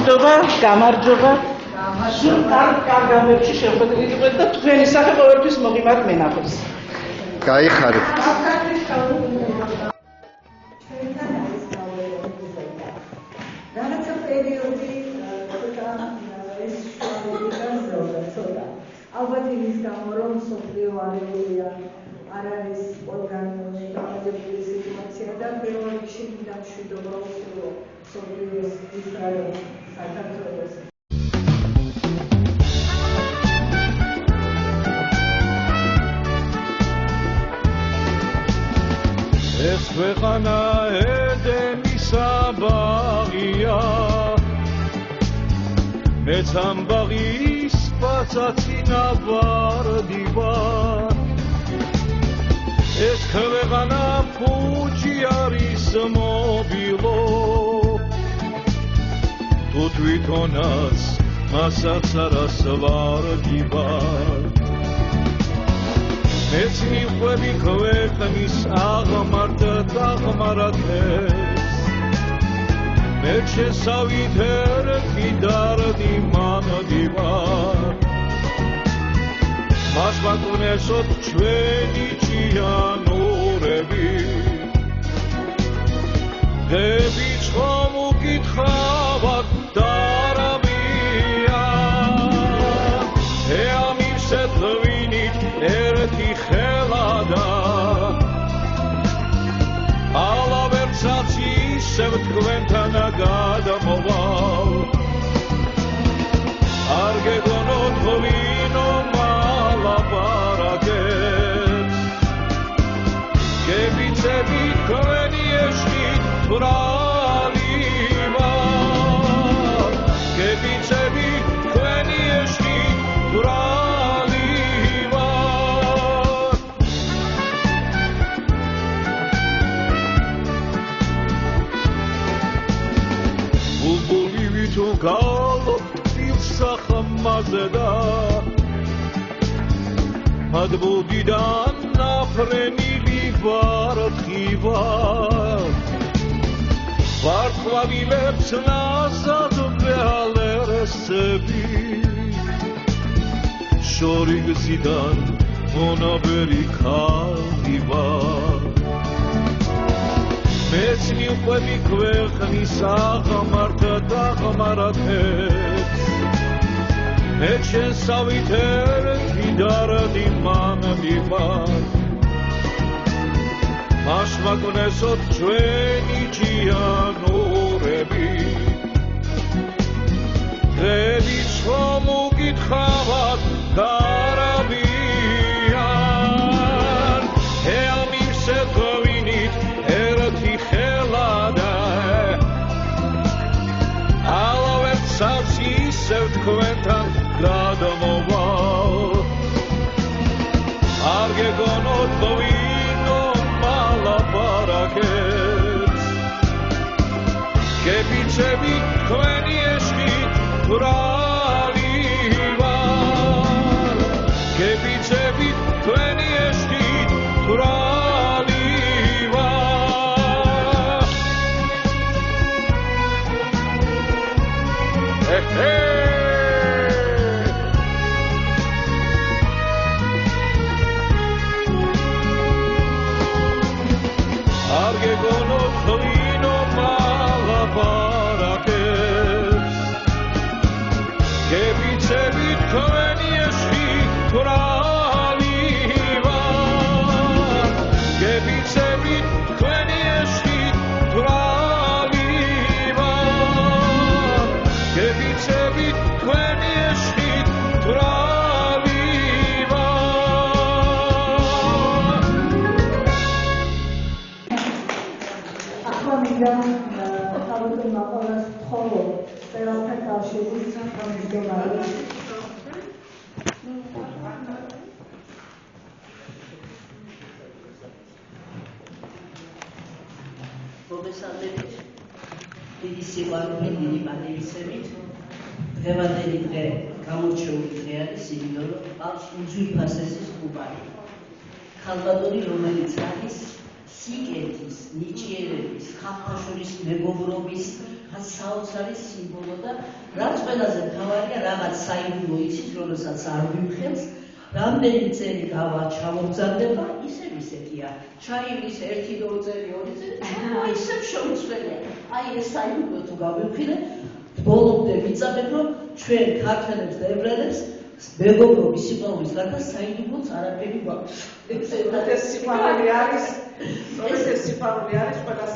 მადლობა, გამარჯობა. კარგამებში შეხვედრით და თქვენი სახე ყოველთვის მოგიმართ მენახოს. გაიხარეთ. რაღაცა პერიოდი ეს შევიდა, ალბათ იმის გამო, რომ სოფლიო არეგულია არ არის ორგანული დამაჯერებელი სიტუაცია და პირველ რიგში მინდა მშვიდობა უსურვო სოფლიოს ისრაელს საქართველოს. ეს ქვეყანა ედენის ბაღია, მეც ამ ბაღის პაცაცინა ვარდივარ. ეს ქვეყანა ფუჭი არის მობილო, თუ თვითონაც მასაც არას ვარდივარ. მეც მიყვები ქვეყნის აღმართ დაღმარათებს, მე შესავით ერთი დარდი მანდივარ. მას ვაკვნესოთ ჩვენი ჭიანურები, დები ხომ უკითხავად დარავია, ამისეთ ღვინით ერთი ხელადა, ალავერცაც ისევ თქვენთან გადამოვალ. არ გეგონოთ ღვინო ლაპარაკებს, გებიცები თქვენი ეშკით ბრალივარ, გებიცები თქვენი ეშკით ბრალივარ. ბულბული თუ გალობ სახმაზე და მადბუდიდან ნაფრენილი ვართხივარ. ვართხვალილებს ნაზად ვეალერსები, შორიგზიდან მონაბერი ქალივარ. მეც მიყვები ქვეყნის აღმართ დაღმარათებს, მე შესავით ერთი დარდი მანდივარ. მას ვაკვნესოთ ჩვენი ჭიანურები, დები ხომ უკითხავად დარავიან, ამისეთ ღვინით ერთი ხელადა, ალავერცაც ისევ თქვენთან გადამოვალ. არ გეგონოთ ღვინო ლაპარაკებს, გებიცები თქვენი ეშკით ბრალივარ, გებიცები თქვენი ეშკით ბრალივარ. არ გეგონოთ ღვინო ლაპარაკებს, გებიცები თქვენი ეშკით ბრალივარ, გებიცები თქვენი ეშკით ბრალივარ, გებიცები თქვენი ეშკით ბრალივარ. ახლა მინდა თავდაპირველად მақალას თხოვო სპერავთა კავშირის თავმჯდომარე. მოგესალმებით, დიდი სიყვარული, დიდი პატივისცემით. დღევანდელი დღე გამორჩეული დღე არის, იმიტომ რომ ყავს უძვირფასესი ხუბარი. ქალბატონი, რომელიც არის სიკეთის, ნიჭიერების, ხალხაშორის მეგობრობის საოცარი სიმბოლო და რაც ყველაზე მთავარია, რაღაც საიდუმლო იცის, რომელსაც არ ვიმხელს, რამდენი წელი გავა ჩამოგზარდება, ისეთია. ჩაივლის 1-2 წელი, 2 წელი, ისევ შეუცვლელია. აი ეს საიდუმლო თუ გავიმხილე, ბოლომდე ვიწამებ, რომ ჩვენ ქართველებს და ებრაელებს მეგობრობის სიყვარულის გარდა საიდუმლოც არაფერი გვაქვს. ეს სიყვარული არის, ეს სიყვარული არის ყველას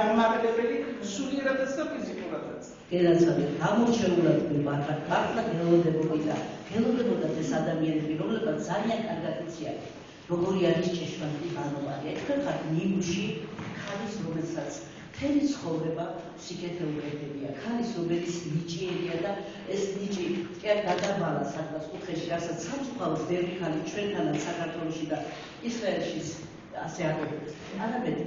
ამაღლებელი სულიერადაც და ფიზიკურადაც. გენაცვალეთ, გამორჩეულად გვიმართათ, მართლა გელოდებოდით და გელოდებოდათ ეს ადამიანები, რომლებსაც ძალიან კარგად იციან, როგორი არის ჭეშმარიტი ბანოვარი. თქვენ ხართ ნიმუში, ქალის, რომელსაც მთელი ცხოვრება სიკეთე უკეთებია, ქალის, რომელიც ნიჭიერია და ეს ნიჭი კი გადაბალა სადღაც კუთხეში, რასაც სამწუხაროდ ბევრი ქალი ჩვენთანაც საქართველოში და ისრაელში ასე აღებდა. არამედ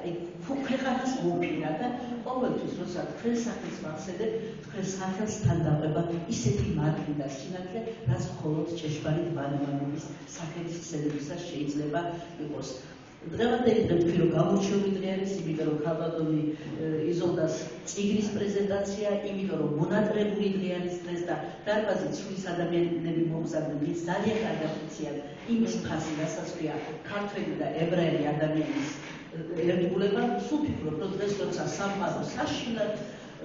აი ქვეყანას მოფინა და ყოველთვის როცა თქვენ სახელს ვახსენებ, თქვენ სახელსთან დაყვება ისეთი მართლი და სინათლე, რაც მხოლოდ ჭეშმარიტ ბანოვანების სახელისმცემლისას შეიძლება იყოს. დღევანდელი დღე ვთქვი, რომ გამორჩეული დღე არის, იმიტომ რომ ქალბატონი იზოლდას წიგნის პრეზენტაცია, იმიტომ რომ მონატრებული დღე არის დღეს და დარბაზით სულის ადამიანები მომგზავრდნენ, ვინც ძალიან კარგად იციან იმის ფასი, რასაც ქვია ქართველი და ებრაელი ადამიანის ერთგულება. სულ ფიქრობ, რომ დღეს როცა სამყარო საშინლად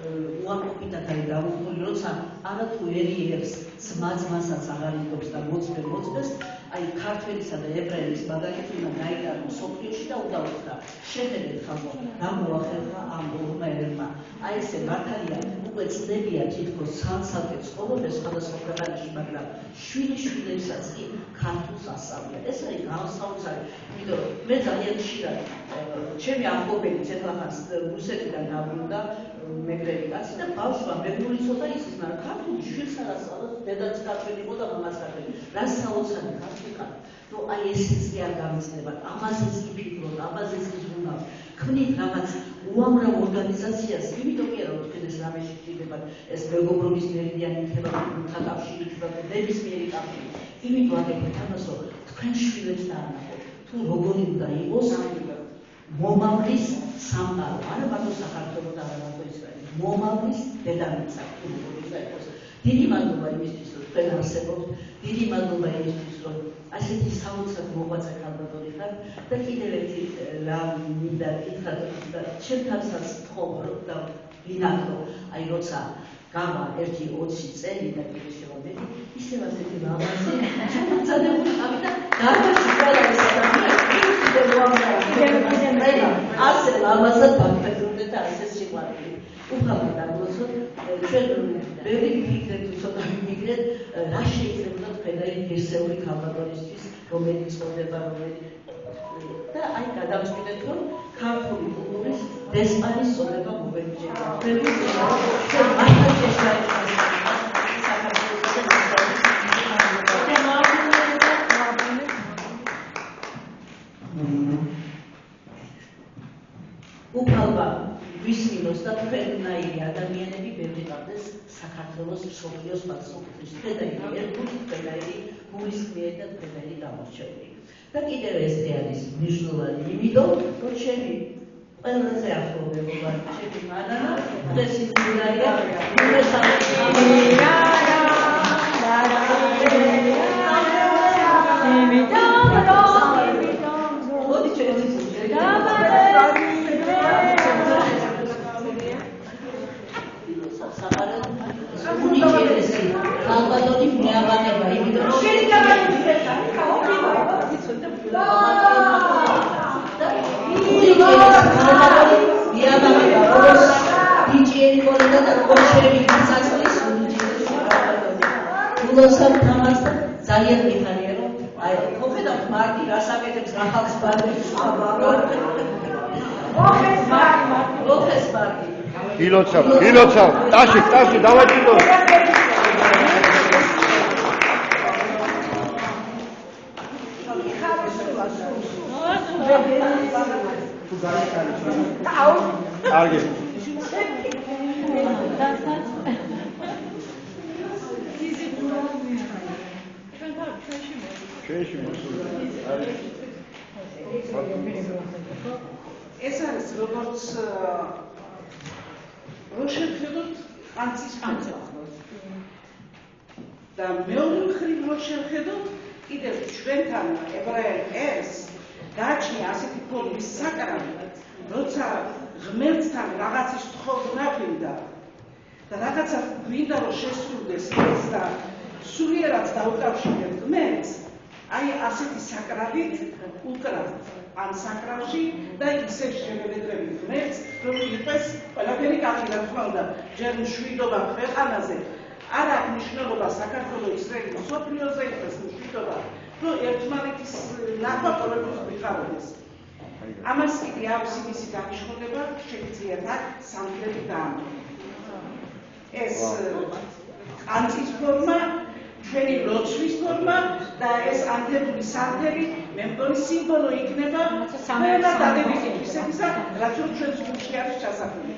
უარყოფითად არის გამოხმული, როცა არათუ ერიებს ძმა-ძმასაც აღარ იგობს და მოწმე-მოწმეს, აი ქართველისა და ებრაელის მაგალითი უნდა გაიტანო მსოფლიოში და უნდა უთხრა, შეხედეთ ხალხო, რა მოახერხა ამ ორმა ერებმა. აი ესე მართალია, უკვე ცდებია თითქოს სამსალკე ცხოვრობენ სხვადასხვა ქვეყანაში, მაგრამ შვილიშვილებსაც კი ქართულს ასწავლიან. ეს არის განსაოცარი, იმიტომ რომ მე ძალიან ხშირად ჩემი ამბობელი ცეცხლახანს რუსეთიდან დაბრუნდა მეგრელი კაცი და ბავშვმა მეგრული ცოტა იცის, მაგრამ ქართული შვილს არ ასწავლოს, დედაც ქართველი იყო და მამაც ქართველი. რა საოცარი ქართული კაცი. ნუ აი ესეც კი არ გამიცდება, ამაზეც კი ფიქრობ, ამაზეც კი ზრუნავ. ქმნით რაღაც უამრავ ორგანიზაციას, იმიტომ კი არა, რომ თქვენ ეს რამეში ხდებათ, ეს მეგობრობის მერიდიანი იქნება, მთა კავშირი იქნება, ნებისმიერი კავშირი. იმიტომ აგებთ ამას, რომ თქვენ შვილებს დაანახოთ, თუ როგორი უნდა იყოს მომავლის სამყარო, არა მარტო საქართველოს და არა მარტო ისრაელის, მომავლის დედამიწა, თუ როგორი უნდა იყოს. დიდი მადლობა იმისთვის, რომ თქვენ არსებობთ, დიდი მადლობა იმისთვის, რომ ასეთი საოცრად მოღვაწე ქალბატონი ხართ და კიდევ ერთი რა მინდა გითხრათ და ჩემთანაც ვთხოვ და ვინახო, აი როცა გავა 1-20 წელი და კიდევ შემომედი, ისევ ასეთი ლამაზი ჩამოწადებული ხავი და დარბაზში ყველა ეს ადამიანი კიდევ მოამზადა. ასე ლამაზად ბაქეთრუნდეთ და ასე სიყვარული. უხალოდ დაგლოცოთ, ჩვენ ბევრი ვფიქრეთ, ცოტა ვიმიგრეთ, რა შეიძლება თქვენი ღირსეული ქალბატონისთვის, რომელიც ცხოვრება, და აი გადავწყვიტეთ, რომ ქართული კულტურის დესპანის წოდება მოვენიჭება. ჩვენ მართლა ჭეშმარიტ უფალმა ვისმინოს და თქვენნაირი ადამიანები ბევრი გახდეს საქართველოს მსოფლიოს მასშტაბით. თქვენაირი ერთგული, თქვენაირი გულისხმიერი და თქვენაირი გამორჩეული. და კიდევ ეს არის მნიშვნელოვანი, იმიტომ რომ ჩემი ყველაზე ახლო მეგობარი, ჩემი მანანა, დღეს იმდენია, ქალბატონი მეაბანება, იმიტომ რომ ძალიან მიხარია, რომ აი მოხედავთ მარტი რას აკეთებს რა ხალხს ბარდებს მოხეს მარტი გილოცავ, ტაში, დავაჭიდო. კარგი. ჩვენში მოსული. ეს არის როგორც რო შევხედოთ ყანწის განსახლებას და მეორე მხრივ რო შევხედოთ კიდევ ჩვენთან ებრაელ ერს გააჩნია ასეთი ფორმის საკრავი, როცა ღმერთთან რაღაცის თხოვნა გვინდა და რაღაცა გვინდა რომ შესრულდეს ეს და სულიერად დაუკავშირებთ ღმერთს, აი ასეთი საკრავით უკრავთ ან საკრავში და ისე შევედრებით ღმერთს, რომ იყოს ყველაფერი კაცი, რა თქმა უნდა, ჯერ მშვიდობა ქვეყანაზე არ აქვს მნიშვნელობა საქართველოს ისრაელის მსოფლიოზე, ის მშვიდობა, რომ ერთმანეთის ნახვა ყოველთვის ვიყავდეს. ამას კიდე აქვს იმისი დანიშნულება, შეგიძლიათ აქ სამგრელი დაამტო. ეს ყანწის ფორმა, ჩვენი ლოცვის ფორმა და ეს ანთებული სანთელი, მე მგონი სიმბოლო იქნება ყველა დადებითისებისა, რაც ჩვენს გულში არის ჩასახული.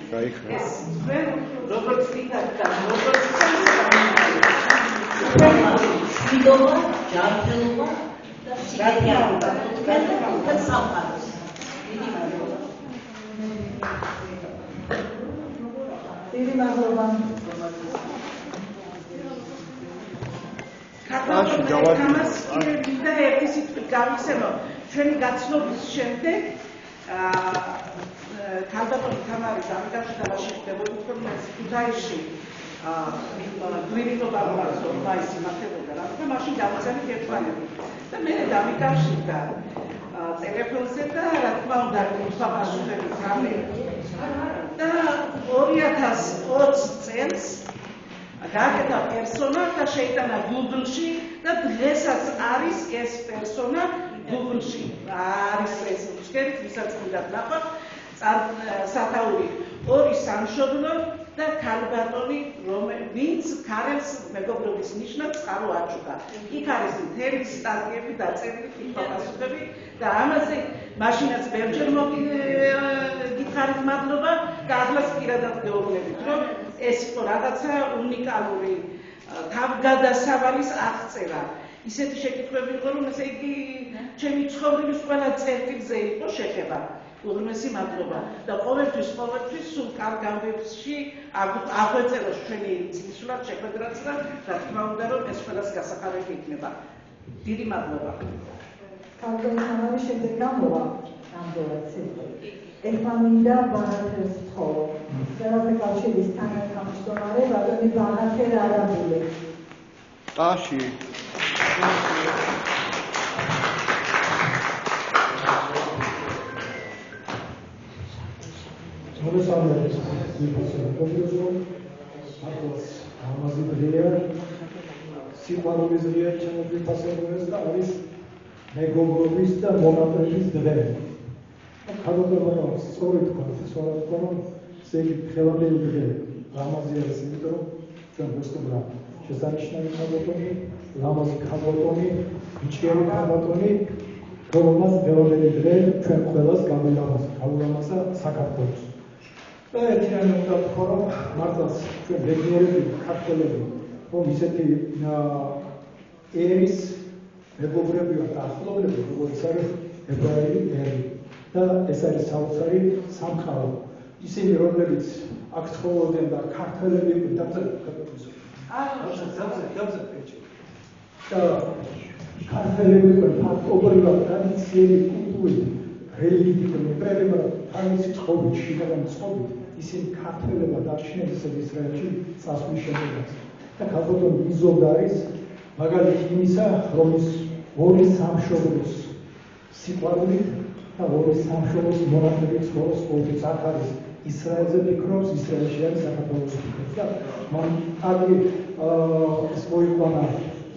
ეს ჩვენ როგორც ვიტად და როგორც მშვიდობა, ჯანმრთელობა და სიგანეობა და სამყაროს. დიდი მადლობა. ქართულს და ერთი სიტყვით გავიხსენო, ჩვენი გაცნობის შემდეგ ქალბატონი თამარი დამიდარჩა და შეხვდებოდა ქუთაისში გვირილობა არის ორმაისი მართებოდა რა და მაშინ დავწერეთ ერთმანეთს და მე დამიკავშირდა ტელეფონზე და რა თქმა უნდა გულსაფასუხები გამე და 2020 წელს გააკეთა პერსონა და შეიტანა Google-ში და დღესაც არის ეს პერსონა Google-ში არის ეს მსგავსი ვისაც უნდა ნახოთ სათაური ორი სამშობლო და ქალბატონი ვინც ქარელს მეგობრობის ნიშნად წყარო აჩუქა. იქ არის მთელი სტატიები დაწერილი კითხვა-პასუხები და ამაზე მაშინაც ბევრჯერ მოგითხარით მადლობა და ახლაც პირადად გეუბნებით, რომ ეს იყო რაღაცა უნიკალური თავგადასავალის აღწერა. ისეთი შეკითხვები იყო, რომ ესე იგი ჩემი ცხოვრების ყველა წერტილზე იყო შეხება. უღრმესი მადლობა და ყოველთვის სულ კარგ ამბებში აღვეწეროს ჩვენი წინსვლად შეხვედრაც და რა თქმა უნდა რომ ეს ყველას გასახარები იქნება. დიდი მადლობა. ქალბატონი შემდეგ გამოვა ამდენად სიტყვით. ერთმანინდა ბანათებს თხოვო. ეროვნული კავშირის თანამშრომელი ბატონი ბანათერ არაბული. ტაში მოსამართლეს იმპოსებობრივ აკოს ამაზიდრია სიყვარულის ღია ჩემოფასებულის და არის მეგობრობის და მონატრების დღე. ქალბატონმა სწორი თქვა, სეგი ხელამდელი დღე ლამაზი არის, იმიტომ რომ ჩვენ ვესწრებდა შესანიშნავი ქალბატონი, ლამაზი ქალბატონი, ბიჭიერი ქალბატონი, რომელმაც ხელამდელი დღე ჩვენ ყველას გავლამაზა საქართველოს. და ერთიანი უნდა თქვა, რომ მართლაც ჩვენ ბედნიერები ქართველები, რომ ისეთი ერის მეგობრები და ახლობლები, როგორც არის ებრაელი ერი და ეს არის საოცარი სამყარო. ისინი, რომლებიც აქ ცხოვრობენ და ქართველები და ქართველები ფაქტობრივად ტრადიციები, კულტურით, რელიგიით, ებრაელებმა თავისი ცხოვრებით, შინაგან ცხოვრებით ისინი ქართველებად არჩნენ ისეთ ისრაელში წასვლის შემდეგაც. და ქალბატონი იზოლდა არის მაგალითი იმისა, რომ ის ორი სამშობლოს სიყვარულით და ორი სამშობლოს მონატრებით ცხოვრობს ყოველთვის. აქ არის ისრაელზე ფიქრობს, ისრაელში არის საქართველოს ფიქრობს და მან აგი ეს მოიყვანა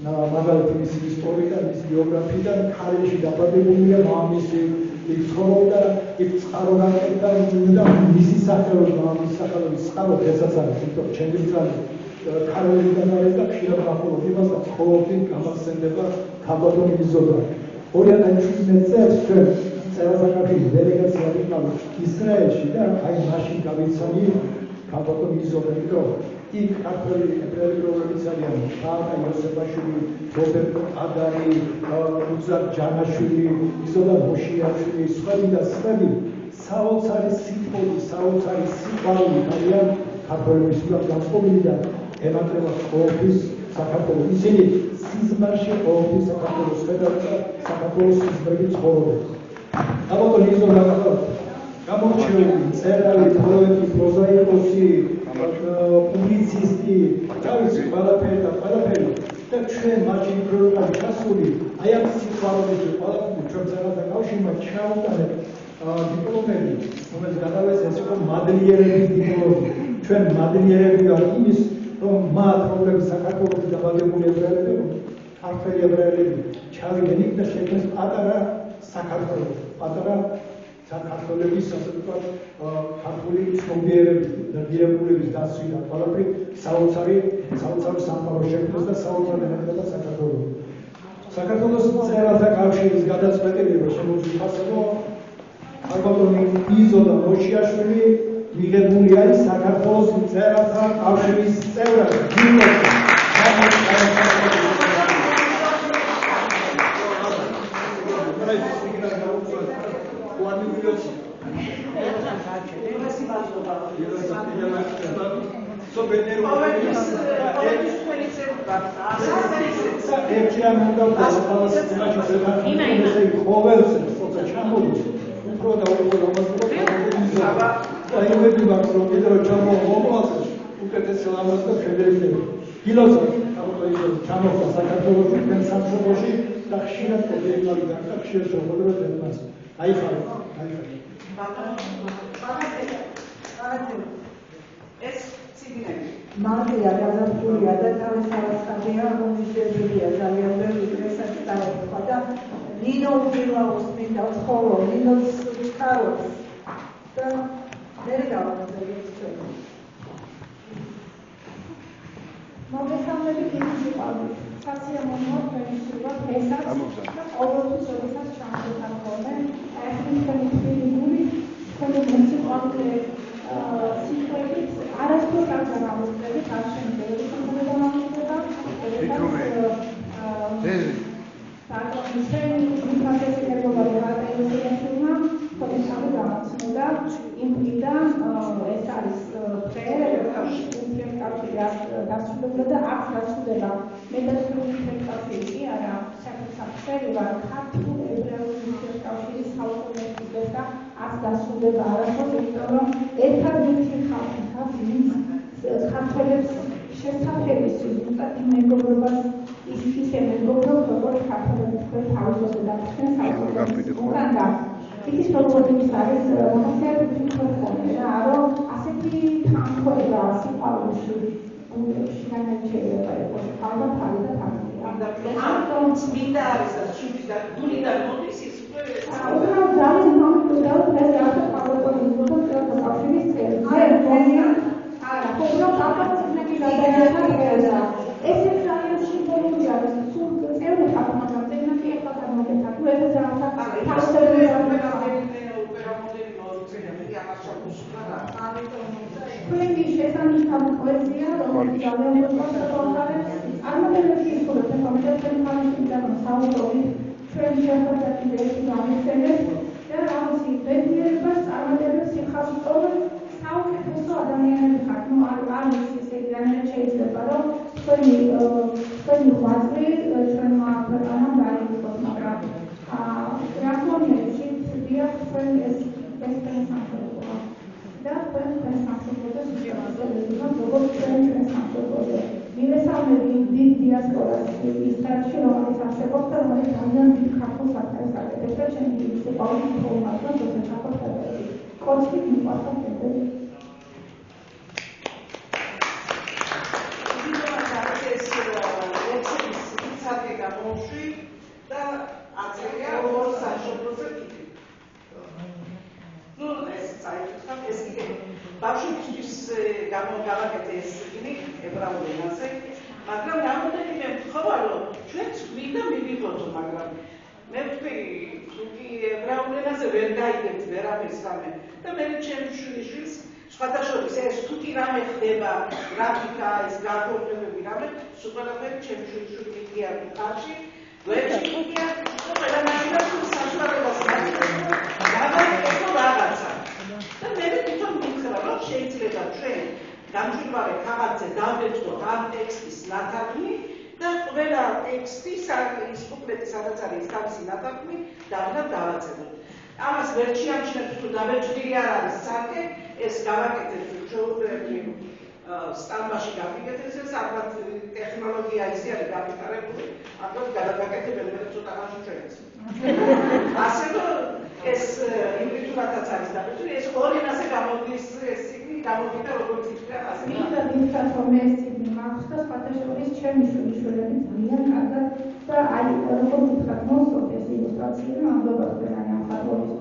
მაგალითი მისი ისტორია, მისი ბიოგრაფიიდან ქარელში დაბადებულია, მამამისი იქ ცხოვრობდა, იქ წყარო გაკეთდა და მისი სახელობა, მამის სახელობის წყარო დღესაც არის, იმიტომ ჩემი ძალი ქარელიდან არის და ხშირად ვახურობ იმას და ცხოვრობდი გამახსენდება ქალბატონი იზოლდა. 2017 წელს ჩვენ საქართველოს დელეგაცია ვიყავით ისრაელში და აი მაშინ გავიცანი ქალბატონი იზოლდა, იმიტომ იქ ქართველი ებრაელი რომლებიც არიან ხანა იოსებაშვილი, რობერტ ადარი, უზარ ჯანაშვილი, იზოდა მოშიაშვილი, სხვები და სხვები საოცარი სიტყვები, საოცარი სიყვარული არიან ქართველების მიერ განწყობილი და ემატება ყოველთვის საქართველოს. ისინი სიზმარში ყოველთვის საქართველოს ხედავთ და საქართველოს სიზმრებით ცხოვრობენ. აბა იზოდა გამორჩეული მწერალი, პოეტი, პროზაიკოსი, პუბლიცისტი, თავისი ყველაფერი და ჩვენ მათი პროგრამა ჩასული, აი ამ სიტყვებით ყველაფერი ჩვენ წერათა კავშირმა ჩაუტარეთ დიპლომები, რომელიც გადავეს ეს იყო მადლიერების დიპლომი. ჩვენ მადლიერები ვართ იმის, რომ მათ რომლებიც საქართველოში დაბადებული ებრაელები, ქართველი ებრაელები ჩავიდნენ იქ და შექმნეს პატარა საქართველო, პატარა საქართველოს ასე ვთქვათ, ქართული ცნობიერების და დიალექტების დასვიდა, ყველაფერი საოცარი სამყარო შექმნეს და საოცარი ეხება საქართველოს. საქართველოს მწერალთა კავშირის გადაწყვეტილება შემოგვიფასებო ალბათონი იზოდა მოშიაშვილი მიღებული არის საქართველოს მწერალთა კავშირის წევრად. მაღია გადაფრულია და თავისთავადია მომიჯერებია ძალიან ბევრი დღესაც დაერქვა და ნინო ვილაოს მინდა ხოლო ნინოს ხარობს და მე გავაკეთებ ჩვენ მოგესალმებით იმის ვიყავით საცია მომოყვანილობა ესაც ყოველთვის როდესაც ჩამოთარ ხოლმე ახლა თქვენი ფილმული თქვენი მუსიკალური სიტყვებით არასდროს არ გამოვიწყდებით არ შემიძლია გამოვიწყდება საკონცერტი მიფასებელობა გადაიწერა თუმცა გამოცნოდა იმ პირიდან ეს არის დასრულება და აქ დასრულება მეტასრულის კავშირი კი არა საკუთარი ვარ ქართულ ებრაულ კავშირის საუკუნეების და აქ დასრულება არასდროს იმიტომ რომ ერთადერთი ხალხი ქართველებს შესაძლებელი ზუსტად იმ მეგობრობას ისე მეგობრობა როგორც ქართველები თქვენ თავისუფლად და თქვენ საერთოდ უკან და ის პრობლემის არის მოხსენებული მიკროფონი რა რომ ასეთი თანხმობა სიყვარულში უნდერში განაჩერება იყო ალბათ და თანხმობა ამიტომ წმინდა არის და შუბის და გულიდან მოდის ის უკან ძალიან მომწონდა ეს რაღაცა პარლამენტის პროცესის კავშირის წევრი არა ხოლმე პარლამენტის გადაიწერა ეს ძალიან სიმბოლური არის სულ წევრი ხალხმა წევნაკი ახლა გამოგეთა თუ ეს რაღაცა Quindi შესანიშნავი პოეზია, რომელიც ძალიან მოსწავლეებს წარმატებებში იხურებს კომპიუტერთან თანამშრომლობამ საუბრობთ ჩვენ შეხვედრაში ერთი გამიხსენებს და რაღაცი ბედნიერებას წარმატებებს სიხავს ყოველ საუკეთესო ადამიანები ხართ. ნუ არ ის ეგრევე შეიძლება რომ თქვენი ღვაწლი ჩვენმა ქვეყანამ დაიწყოს, მაგრამ რა თქმა უნდა შეიძლება თქვენ ეს სამშობლოა და თქვენ სამშობლოზე შეიძლება როგორც ჩვენ სამშობლოზე მივესალმები დიდ დიასპორას ის საერთოდ რომელიც არსებობს და რომელიც ძალიან დიდ ქართულ საკითხებს აკეთებს და ჩემი დიდი სიყვარული თხოვმასთან თორსა ჩახოთებები კოჩი მიყვარს ხდება და აწერია როგორც სამშობლოზე კიდე. ნუ ეს საერთოდ ეს კიდე ბავშვებისთვის გამოგავაკეთე ეს იგი ებრაულ ენაზე, მაგრამ რამოდენიმე ვთხოვა, რომ ჩვენც გვინდა მივიღოთ, მაგრამ მე ვთქვი, თუ კი ებრაულ ენაზე ვერ გაიგებთ ვერავის რამე და მე ჩემს შვილიშვილს სხვათა შორის ეს თუკი რამე ხდება, გრაფიკა, ეს გაფორმებები რამე, სულ ყველაფერი ჩემი შვილიშვილი გიგია ხარში, ვერში გიგია, ყველანაირად საშუალებას მაგალითად რაღაცა. და მე თვითონ მითხრა, რომ შეიძლება ჩვენ გამჭვირვალე ქაღალდზე დავდეწყოთ ამ ტექსტის ნათარგმნი და ყველა ტექსტი ის ბუკლეტი სადაც არის თავისი ნათარგმნი დავაწეროთ. ამას ვერ შეამჩნევთ თუ დავეჭდილი არ არის ცალკე ეს გავაკეთეთ ჩვეულებრივ სტამბაში გავიგეთ ეს ალბათ ტექნოლოგია ისე არის გაფიქრებული ალბათ გადაგაკეთებელი მე ცოტა ხანში ჩვენც ასე რომ ეს ინდივიდუალადაც არის დაბეჭდილი ეს ორი მასე გამოდის ეს ციგნი გამოვიდა როგორც ითქვა ასე მინდა რომ ეს ციგნი მაქვს და სხვათა შორის ჩემი შვილიშვილები ძალიან კარგად და აი როგორ ვთქვათ მოსწონთ ეს ილუსტრაციები ამბობთ ყველანი ამ ხარვისთვის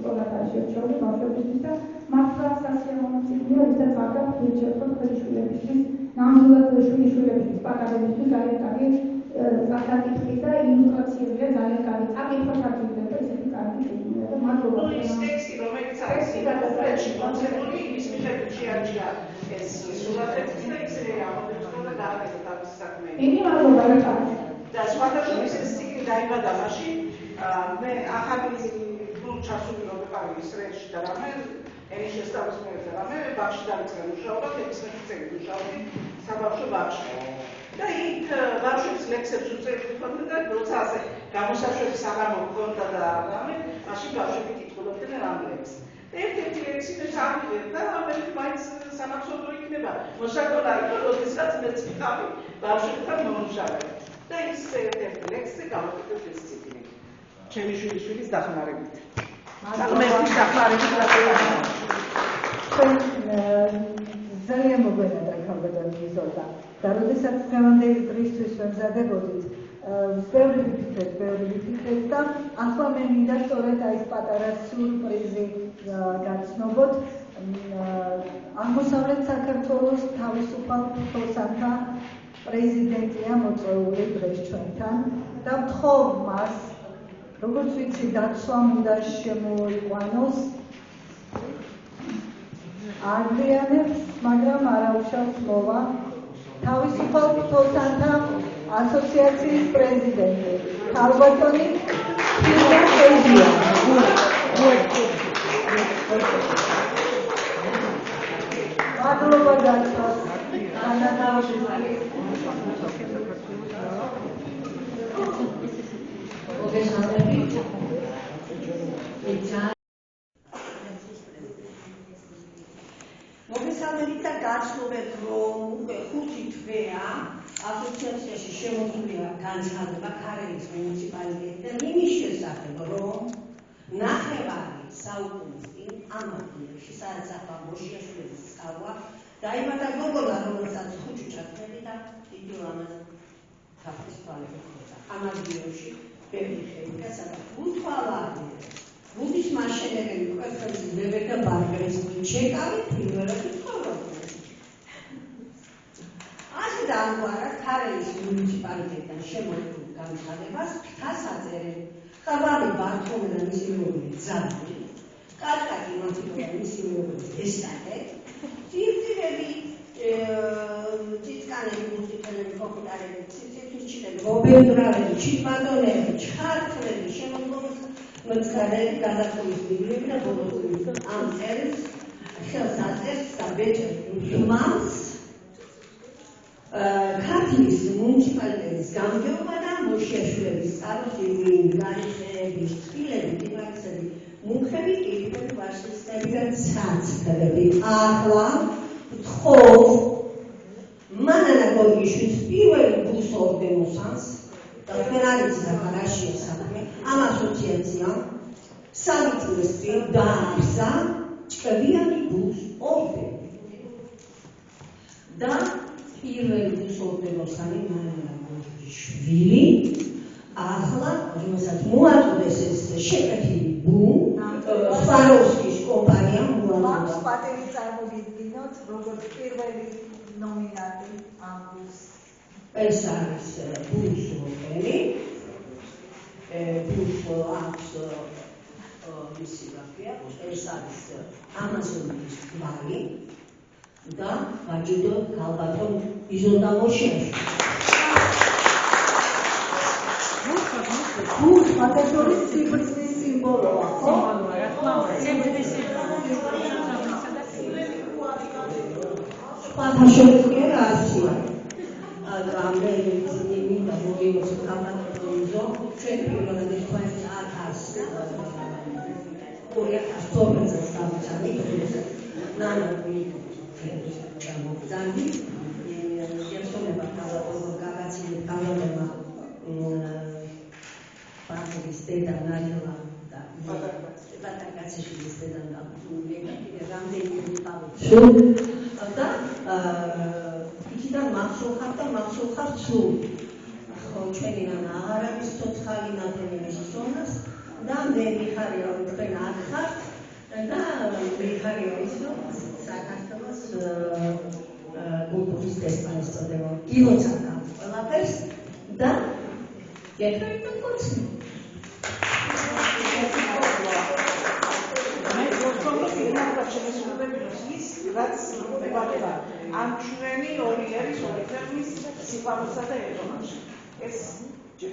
სკოლად არის შევჩეული ბავშვებისთვის და მართლა სასიამოვნო ციგნია ვისაც აღარ ვიჩერდოთ შვილიშვილებისთვის ნამდვილად შვილიშვილებისთვის პატარებისთვის ძალიან კარგი საკითხი და ილუსტრაციებია ძალიან კარგი აკითხვა ჩაგდება ესეთი კარგი ციგნია და მადლობა ის ტექსტი რომელიც არის ინტერნეტში კონცეპტური ის მიხედვით შეარჩია ეს სურათები და ისე ამოდება და გააკეთეთ ამ საქმეები იგი მადლობა რა და სხვათა შორის ეს ციგნი დაიბადა მაშინ მე ახალი ჩასული რომ ვიყავი ისრაელში და რამე ენის შესწავლისმეერზე რამე ბაღში დავიწყე მუშაობა 16 წელი მუშაობდი საბავშვო ბაღში და იქ ბავშვებს ლექსებს უწევდი და როცა ასე გამოსაშვები საღამო მქონდა და რამე მაშინ ბავშვები კითხულობდნენ რამლებს ერთ-ერთი ლექსი მე წავიდე და ამერიკ მაინც სამახსოვრო იქნება მოსაგონარი რომ როდესაც მეც ვიყავი ბავშვებთან მომუშავე და ის ერთ-ერთი ლექსი გავაკეთე ეს ციგნი ჩემი შვილიშვილის დახმარებით აღმერთის დახმარებით ძალიან მოგვენადა ქალბატონი და როდესაც დღევანდელი დღისთვის ვემზადებოდით ბევრი ვიფიქრეთ და ახლა მე მინდა სწორედ აი ეს პატარა სიურპრიზი გაცნობოთ აღმოსავლეთ საქართველოს თავისუფალ ფლოტსანთა პრეზიდენტია მოწვეული დღეს ჩვენთან და ვთხოვ მას როგორც ვიცი დაცვამ უნდა შემოიყვანოს აგვიანებს მაგრამ არაუშავს მოვა თავისუფალ ფლოტსანთა ასოციაციის პრეზიდენტი ქალბატონი ფიზია მადლობა დაცვას მოგესალმებით და გაცნობეთ რომ უკვე 5 თვეა ასოციაციაში შემოწმულია განცხადება ქარელის მუნიციპალიტეტიდან იმის შესახებ რომ ნახევარი საუკუნის წინ ამ ადგილებში სარწახა მოშიაშვილების სწავლა დაიბადა გოგონა რომელსაც ხუჭუჭათხელი და დიდი რამაზ თაფის თვალები ჰქონდა ამ ადგილებში ბევრი ხეობა სადაც უთვალავდნენ ბუდის მაშენებელი კვეთრების ბებერ და ბარგერის ჩეკავი პირველად ცხოვრობდნენ. ასე დაამკვიდრა ქარელის მუნიციპალიტეტიდან შემოწმულ განცხადებას ფთას აწერენ ხაბარი ბართლომელა მისი მეუღლე ძაბრი კატკატი მათიტოვა მისი მეუღლე ესტატე ძირწირები ციტკანები მუსიკელები ხოხუტარები ციციცუჩილები გობენდრალები ჩიტბატონები ჩხარცლები შემოწმული მოწყალები გადახურვის ბიბლიები და ბოლოს ამ წერილს ხელს აწერს და ბეჭდს ხმავს ქართლის მუნიციპალიტეტის გამგეობა და მოშიაშვილების წარმოშობილი განხილების წყილები დიპლომატები მუხები კირქვები ვაშლისები და ცაცქრები ახლა ვთხოვ მანანა გოგიშვილს პირველი ბუს ორდენოსანს და ფერარის დაფარაში საქმე ამ ასოციაციამ სამი წლის წინ დააარსა ჭკვიანი ბუს ორდენი და პირველი ბუს ორდენოსანი მანანა გოგიშვილი ახლა რომელსაც მოაწოდეს ეს შეკეთილი ბუ სვაროვსკის კომპანიამ მოაწოდა პატერი წარმოგიდგინოთ როგორც პირველი ნომინანტი ამ ბუს ეს არის ბუს ორდენი ბუს აქვს მისი გაფია, ეს არის ამაზონის გვარი და გაჯიდო ქალბატონ იზოლდა მოშიაშვილი. გუს მაგაშორის სიბრძნის სიმბოლოა, ხო? რა თქმა უნდა, სიბრძნის პათაშორის კი არა ასია. რამდენი მინდა მოგიგოს ქალბატონო იზო, ჩვენ პირველად ერთმანეთს 2012 წელს ნანაკი გამოგზავნი ერთობა გაგაცილეთ გამოდემა პანელის დედა ნაილა და პატარკაციშვილის დედა და რამდენი პავი და იქიდან მახსოვ ხარ სულ ხო ჩვენი ნანა აღარ არის ცოცხალი ნათელის ზონას და მე მიხარია რომ თქვენ არ ხართ და მიხარია ის რომ საქართველოს კულტურის დესპანის წოდება გილოცავდა ყველაფერს და გეტყვით კოცი რაც დებატება ამ ჩვენი ორი ერის ორი ქვეყნის სიყვარულსა და ერთობაში. ეს ჯერ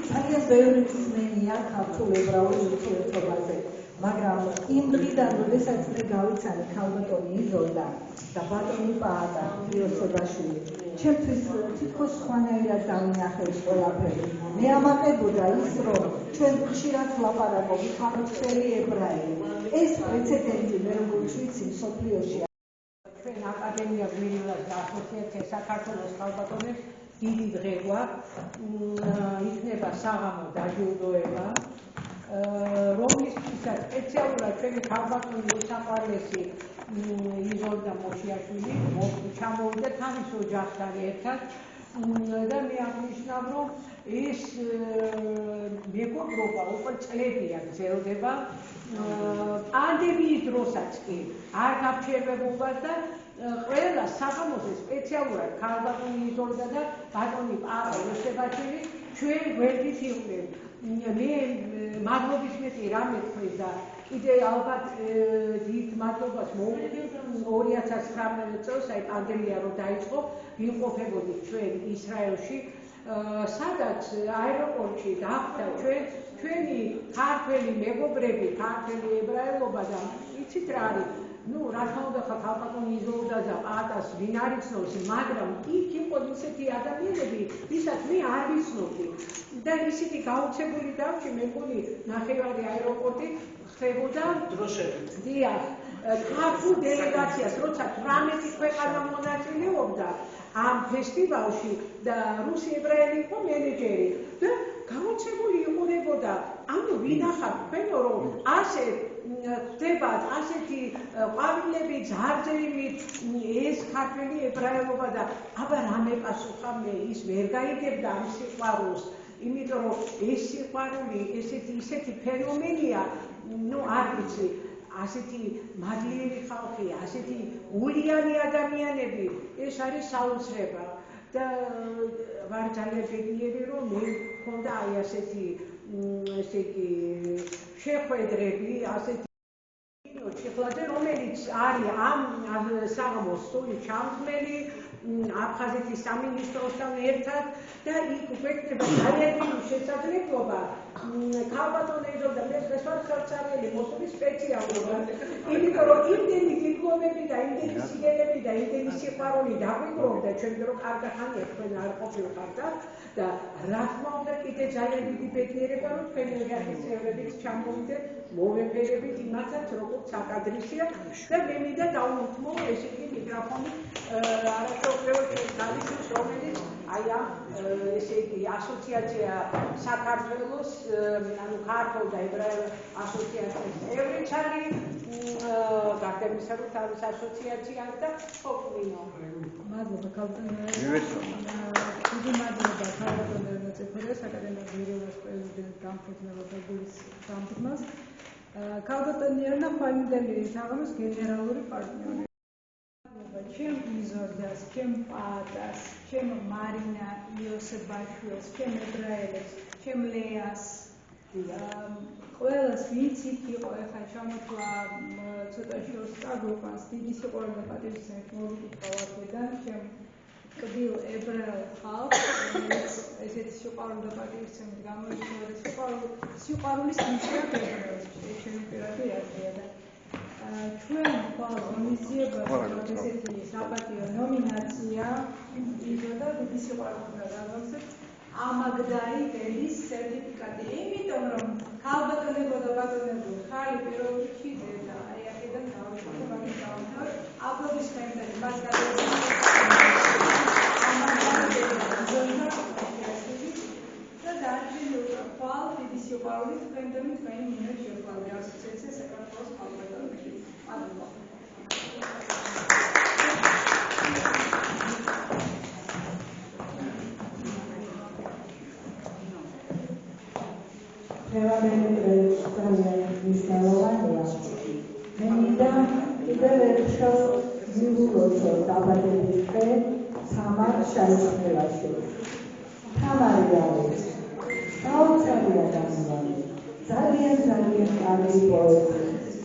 ძალიან ბევრი წმენია ქართულ ებრაულ ურთიერთობაზე, მაგრამ იმ დღიდან, როდესაც მე გავიცანე ქალბატონი იზოლდა და ბატონი პაატა იოსებაშვილი, ჩემთვის თითქოს სხვანაირად დავინახეთ ყველაფერი. მე ამაყებოდა ის, რომ ჩვენ ხშირად ვლაპარაკობთ ხალხური ებრაელი. ეს პრეცედენტი მე როგორც ვიცი მსოფლიოში ჩვენ აკადემია გვირილას და ასოციაცია საქართველოს ქალბატონებს დიდი დღე გვაქვს, იქნება საღამო დაჯილდოება, რომლისთვისაც სპეციალურად ჩვენი ქალბატონი უსაყვარლესი იზოლდა მოშიაშვილი ჩამოვიდა თავის ოჯახთან ერთად და მე აღნიშნავ, რომ ეს მეგობრობა უკვე წლებია გრძელდება, პანდემიის დროსაც კი არ გაჩერებულობა და ყველა საღამოზე სპეციალურად ქალბატონი იზოლდა და ბატონი პაატა იოსებაშვილი ჩვენ გვერდით იყვნენ. მე მადლობის მეტი რამე თქვენ და კიდე ალბათ დიდ მადლობას მოვუხდით 2019 წელს აი პანდემია რო დაიწყო ვიმყოფებოდით ჩვენ ისრაელში სადაც აეროპორტში დახვდა ჩვენი ქართველი მეგობრები, ქართველი ებრაელობა და იცით რა არის რა თქმა უნდა ქალბატონი იზოლდა და პაატას ვინ არ იცნობს, მაგრამ იქ იყო ისეთი ადამიანები, ვისაც მე არ ვიცნობდი და ისეთი გაუცებული დავჭი, მე მგონი ნახევარი აეროპორტი ხდებოდა დროშებით. დიახ, ქართულ დელეგაციას, როცა 18 ქვეყანა მონაწილეობდა ამ ფესტივალში და რუსი ებრაელი იყო მენეჯერი და გაუცებული იყურებოდა, ანუ ვინახავთ თქვენო რომ ასე ხდებათ ასეთი ყვავილები ძარძელით ეს ქართველი ებრაელობა და აბა რამე პასუხა მე ის ვერ გაიგებდა ამ სიყვარულს, იმიტომ რომ ეს სიყვარული ისეთი ფენომენია, არ ვიცი, ასეთი მადლიანი ხალხი, ასეთი გულიანი ადამიანები, ეს არის საოცრება და ვარ ძალიან ბედნიერი, რომ მე მქონდა აი ასეთი ესე იგი შეხვედრები, ასეთი ჩიხლაძე, რომელიც არის ამ საღამოს სული ჩამწმელი აფხაზეთის სამინისტროსთან ერთად და იქ გვექნება ძალიან დიდი შესაძლებლობა ქალბატონი იზოლდა და მე დღეს ვარ ხელმძღვანელი მოსული სპეციალურად, იმიტომ რომ იმდენი დიპლომები და იმდენი სიგელები და იმდენი სიყვარული დაგვიგროვდა ჩვენ რომ კარგახანია თქვენ არ ყოფილიყართ და რა თქმა უნდა კიდე ძალიან დიდი ბედნიერება რომ თქვენი ოჯახის წევრებიც ჩამოვიდეთ, მოვეფერებით იმასაც როგორც საკადრისია და მე მინდა დავუთმო ესე იგი მიკროფონი არაჩვეულებრივ ძალისთვის, რომელიც აი ამ ესე იგი ასოციაცია საქართველოს ანუ ქართულ და ებრაელ ასოციაციის წევრიც არის, გარდა იმისა, რომ თავის ასოციაციას და ყოფილინო. მადლობა ქალბატონო. დიდი მადლობა ქალბატონო მოწესრიგეს აკადემია გვირილას პრეზიდენტ დამფუძნებელთა გულის დამფუძნებას. ქალბატონი არის ხვალინდელი საღამოს გენერალური პარტნიორი. ჩემ იზორდას, ჩემ პაატას, ჩემ მარინა იოსებაშვილს, ჩემ ებრაელებს, ჩემ ლეას, ყველას ვინც იქ იყო, ეხლა ჩამოთვლა ცოტა შორს წაგვიყვანს, დიდი სიყვარული და პატივისცემით მოვიკითხა ვარდიდან, ჩემ კბილ ებრაელ ხალხს, რომელიც ესეთი სიყვარული და პატივისცემით გამოირჩევა და სიყვარულის ნიშნია ებრაელს, ჩემი პირადი აზრია და ჩვენ ხვალ ღონისძიებაში ესეთი საპატიო ნომინაცია იზოდა დიდი სიყვარულით გადავახსენებთ ამაგდაი დედის სერტიფიკატი, იმიტომ რომ ქალბატონებო და ბატონებო ხალი პირველ რიგში ზედა, აი აქედან დავიწყოთ და მაგით დავამთავროთ. აპლოდისმენტები მას და დარჩენილი ხვალ დიდი სიყვარულით თქვენთან თქვენი მინებს შეხვდები ასოციაცია საქართველოს ქალბატონები. მადლობა. მე მინდა კიდევ ერთხელ მივულოცო დაბადების დღე თამარ შაიშხელაშვილს. თამარი არის საოცარი ადამიანი, ძალიან კარგი პოეტი,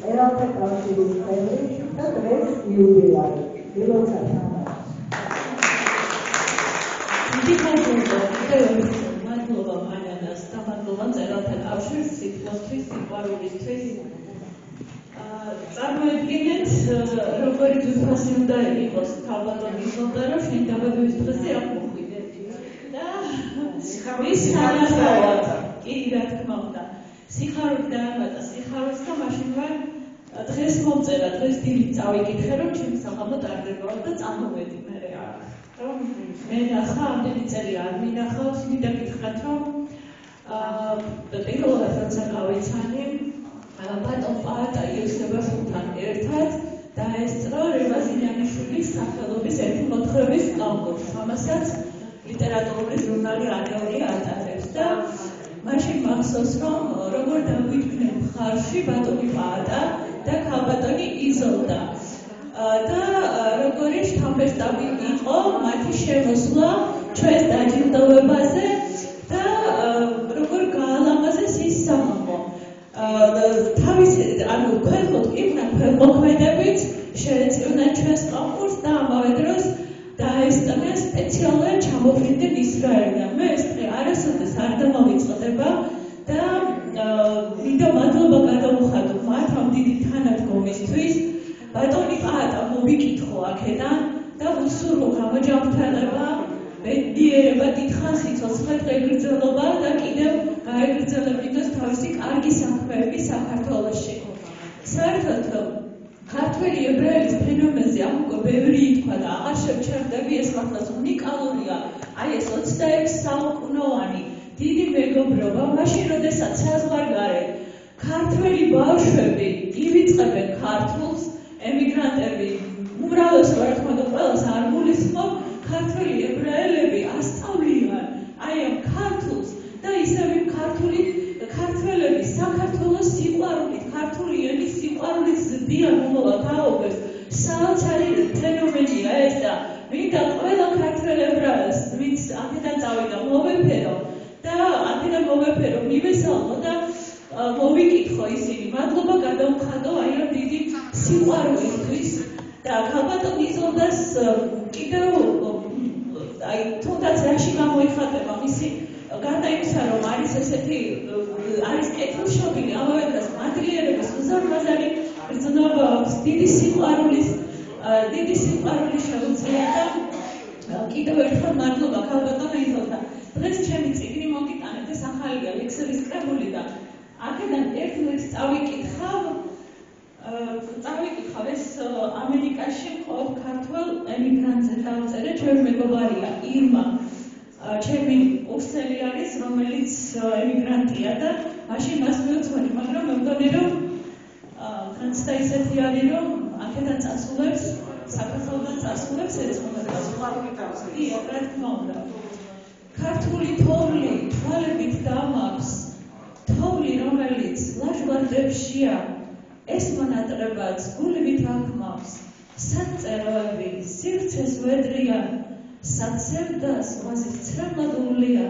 ეროვნული კავშირის წევრი და დღეს იუბილარი. ვილოცა თამარი. მადლობა მანანას და მადლობა ეროვნულ კავშირის სიტყვისთვის, სიყვარულისთვის. წარმოედგინეთ, როგორი ძვირფასი უნდა იყოს ქალბატონი იზოლდა, რომ შენ დაბადების დღეზე არ მოხვიდე. და მის თანახმად, კი რა თქმა უნდა, სიხარული დაამატა სიხარულს და მაშინვე დღეს მომწერა, დღეს დილით წავიკითხე, რომ ჩემი საღამო ტარდებაო და წამოვედი მე აქ. რომ მე ნახა, ამდენი წელი არ მინახავს, მინდა გითხრათ, რომ პირველად როცა გავიცანი, ბატონ პაატა იოსებაშვილთან ერთად დაესწრო რევაზიანიშვილის სახელობის ერთი მოთხრობის კონკურსს, რომელსაც ლიტერატურული ჟურნალი ანეოლი ატარებს და მაშინ მახსოვს, რომ როგორ დავიდგნენ მხარში ბატონი პაატა და ქალბატონი იზოლდა და როგორი შთამბეჭდავი იყო მათი შემოსვლა ჩვენს დაჯილდოვებაზე და როგორ გაალამაზეს ის სამამო. თავის ქვემოთ იყვნენ ქვემოქმედებით, შეეწივნათ ჩვენს კონკურსს და ამავე დროს დაესწრნენ სპეციალურად ჩამოფრინდნენ ისრაელიდან. მე ეს დღე არასოდეს არ დამოვიწყდება და მინდა მადლობა გადავუხადო მათ ამ დიდი თანადგომისთვის. ბატონი პაატა მოვიკითხო აქედან და უსურვო გამოჯანმრთელება, ბედნიერება, დიდხანს სიცოცხლე, დღეგრძელობა და კიდევ გაეგრძელებინოს თავისი კარგი საქმეები საქართველოში. საერთოდ ქართველი ებრაელის ფენომენზე ამ უკვე ბევრი ითქვა და აღარ შევჩერდები, ეს მართლაც უნიკალურია. აი ეს 26 საუკუნოვანი დიდი მეგობრობა, მაშინ როდესაც საზღვარგარეთ ქართველი ბავშვები ივიწყებენ ქართულს, ემიგრანტები უმრავლესობა რა თქმა უნდა ყველას არ გულისხმობ, ქართველი ებრაელები ასწავლიან აი ამ ქართულს და ისევ ქართველები საქართველოს სიყვარულით, ქართული ენის სიყვარულით ზრდიან მომავალ თაობებს. საოცარი ფენომენია ეს და მინდა ყველა ქართველ ებრაელს, ვინც აქედან წავიდა, მოვეფერო და აქედან მოვეფერო, მივესალმო და მოვიკითხო ისინი. მადლობა გადავუხადო აი ამ დიდი სიყვარულისთვის და ქალბატონ იზოლდას კიდევ აი თუნდაც რაში გამოიხატება მისი გარდა იმისა, რომ არის ესეთი არის კეთილშობილი, ამავე დროს მადლიერების უზარმაზარი გრძნობა აქვს, დიდი სიყვარულის შეუძლია და კიდევ ერთხელ მადლობა ქალბატონ იზოლდა. დღეს ჩემი წიგნი მოგიტანეთ, ეს ახალია ლექსების კრებული და აქედან ერთ ლექსს წავიკითხავ, ეს ამერიკაში მყოფ ქართველ ემიგრანტზე დავწერე, ჩემი მეგობარია ირმა, ჩემი ურსელი არის, რომელიც ემიგრანტია და მაშინ მას მივუძღვენი, მაგრამ მე მგონი, რომ განცდა ისეთი არის, რომ აქედან წასულებს, საქართველოდან წასულებს ეს მომენტი. კი, რა თქმა უნდა. ქართული თოვლი თვალებით დამაქვს, თოვლი, რომელიც ლაჟვარდებშია, ეს მონატრებაც გულივით აღმავს. საწეროები სივრცეს ვედრია, საცერდას ვაზის ცრემლადულია,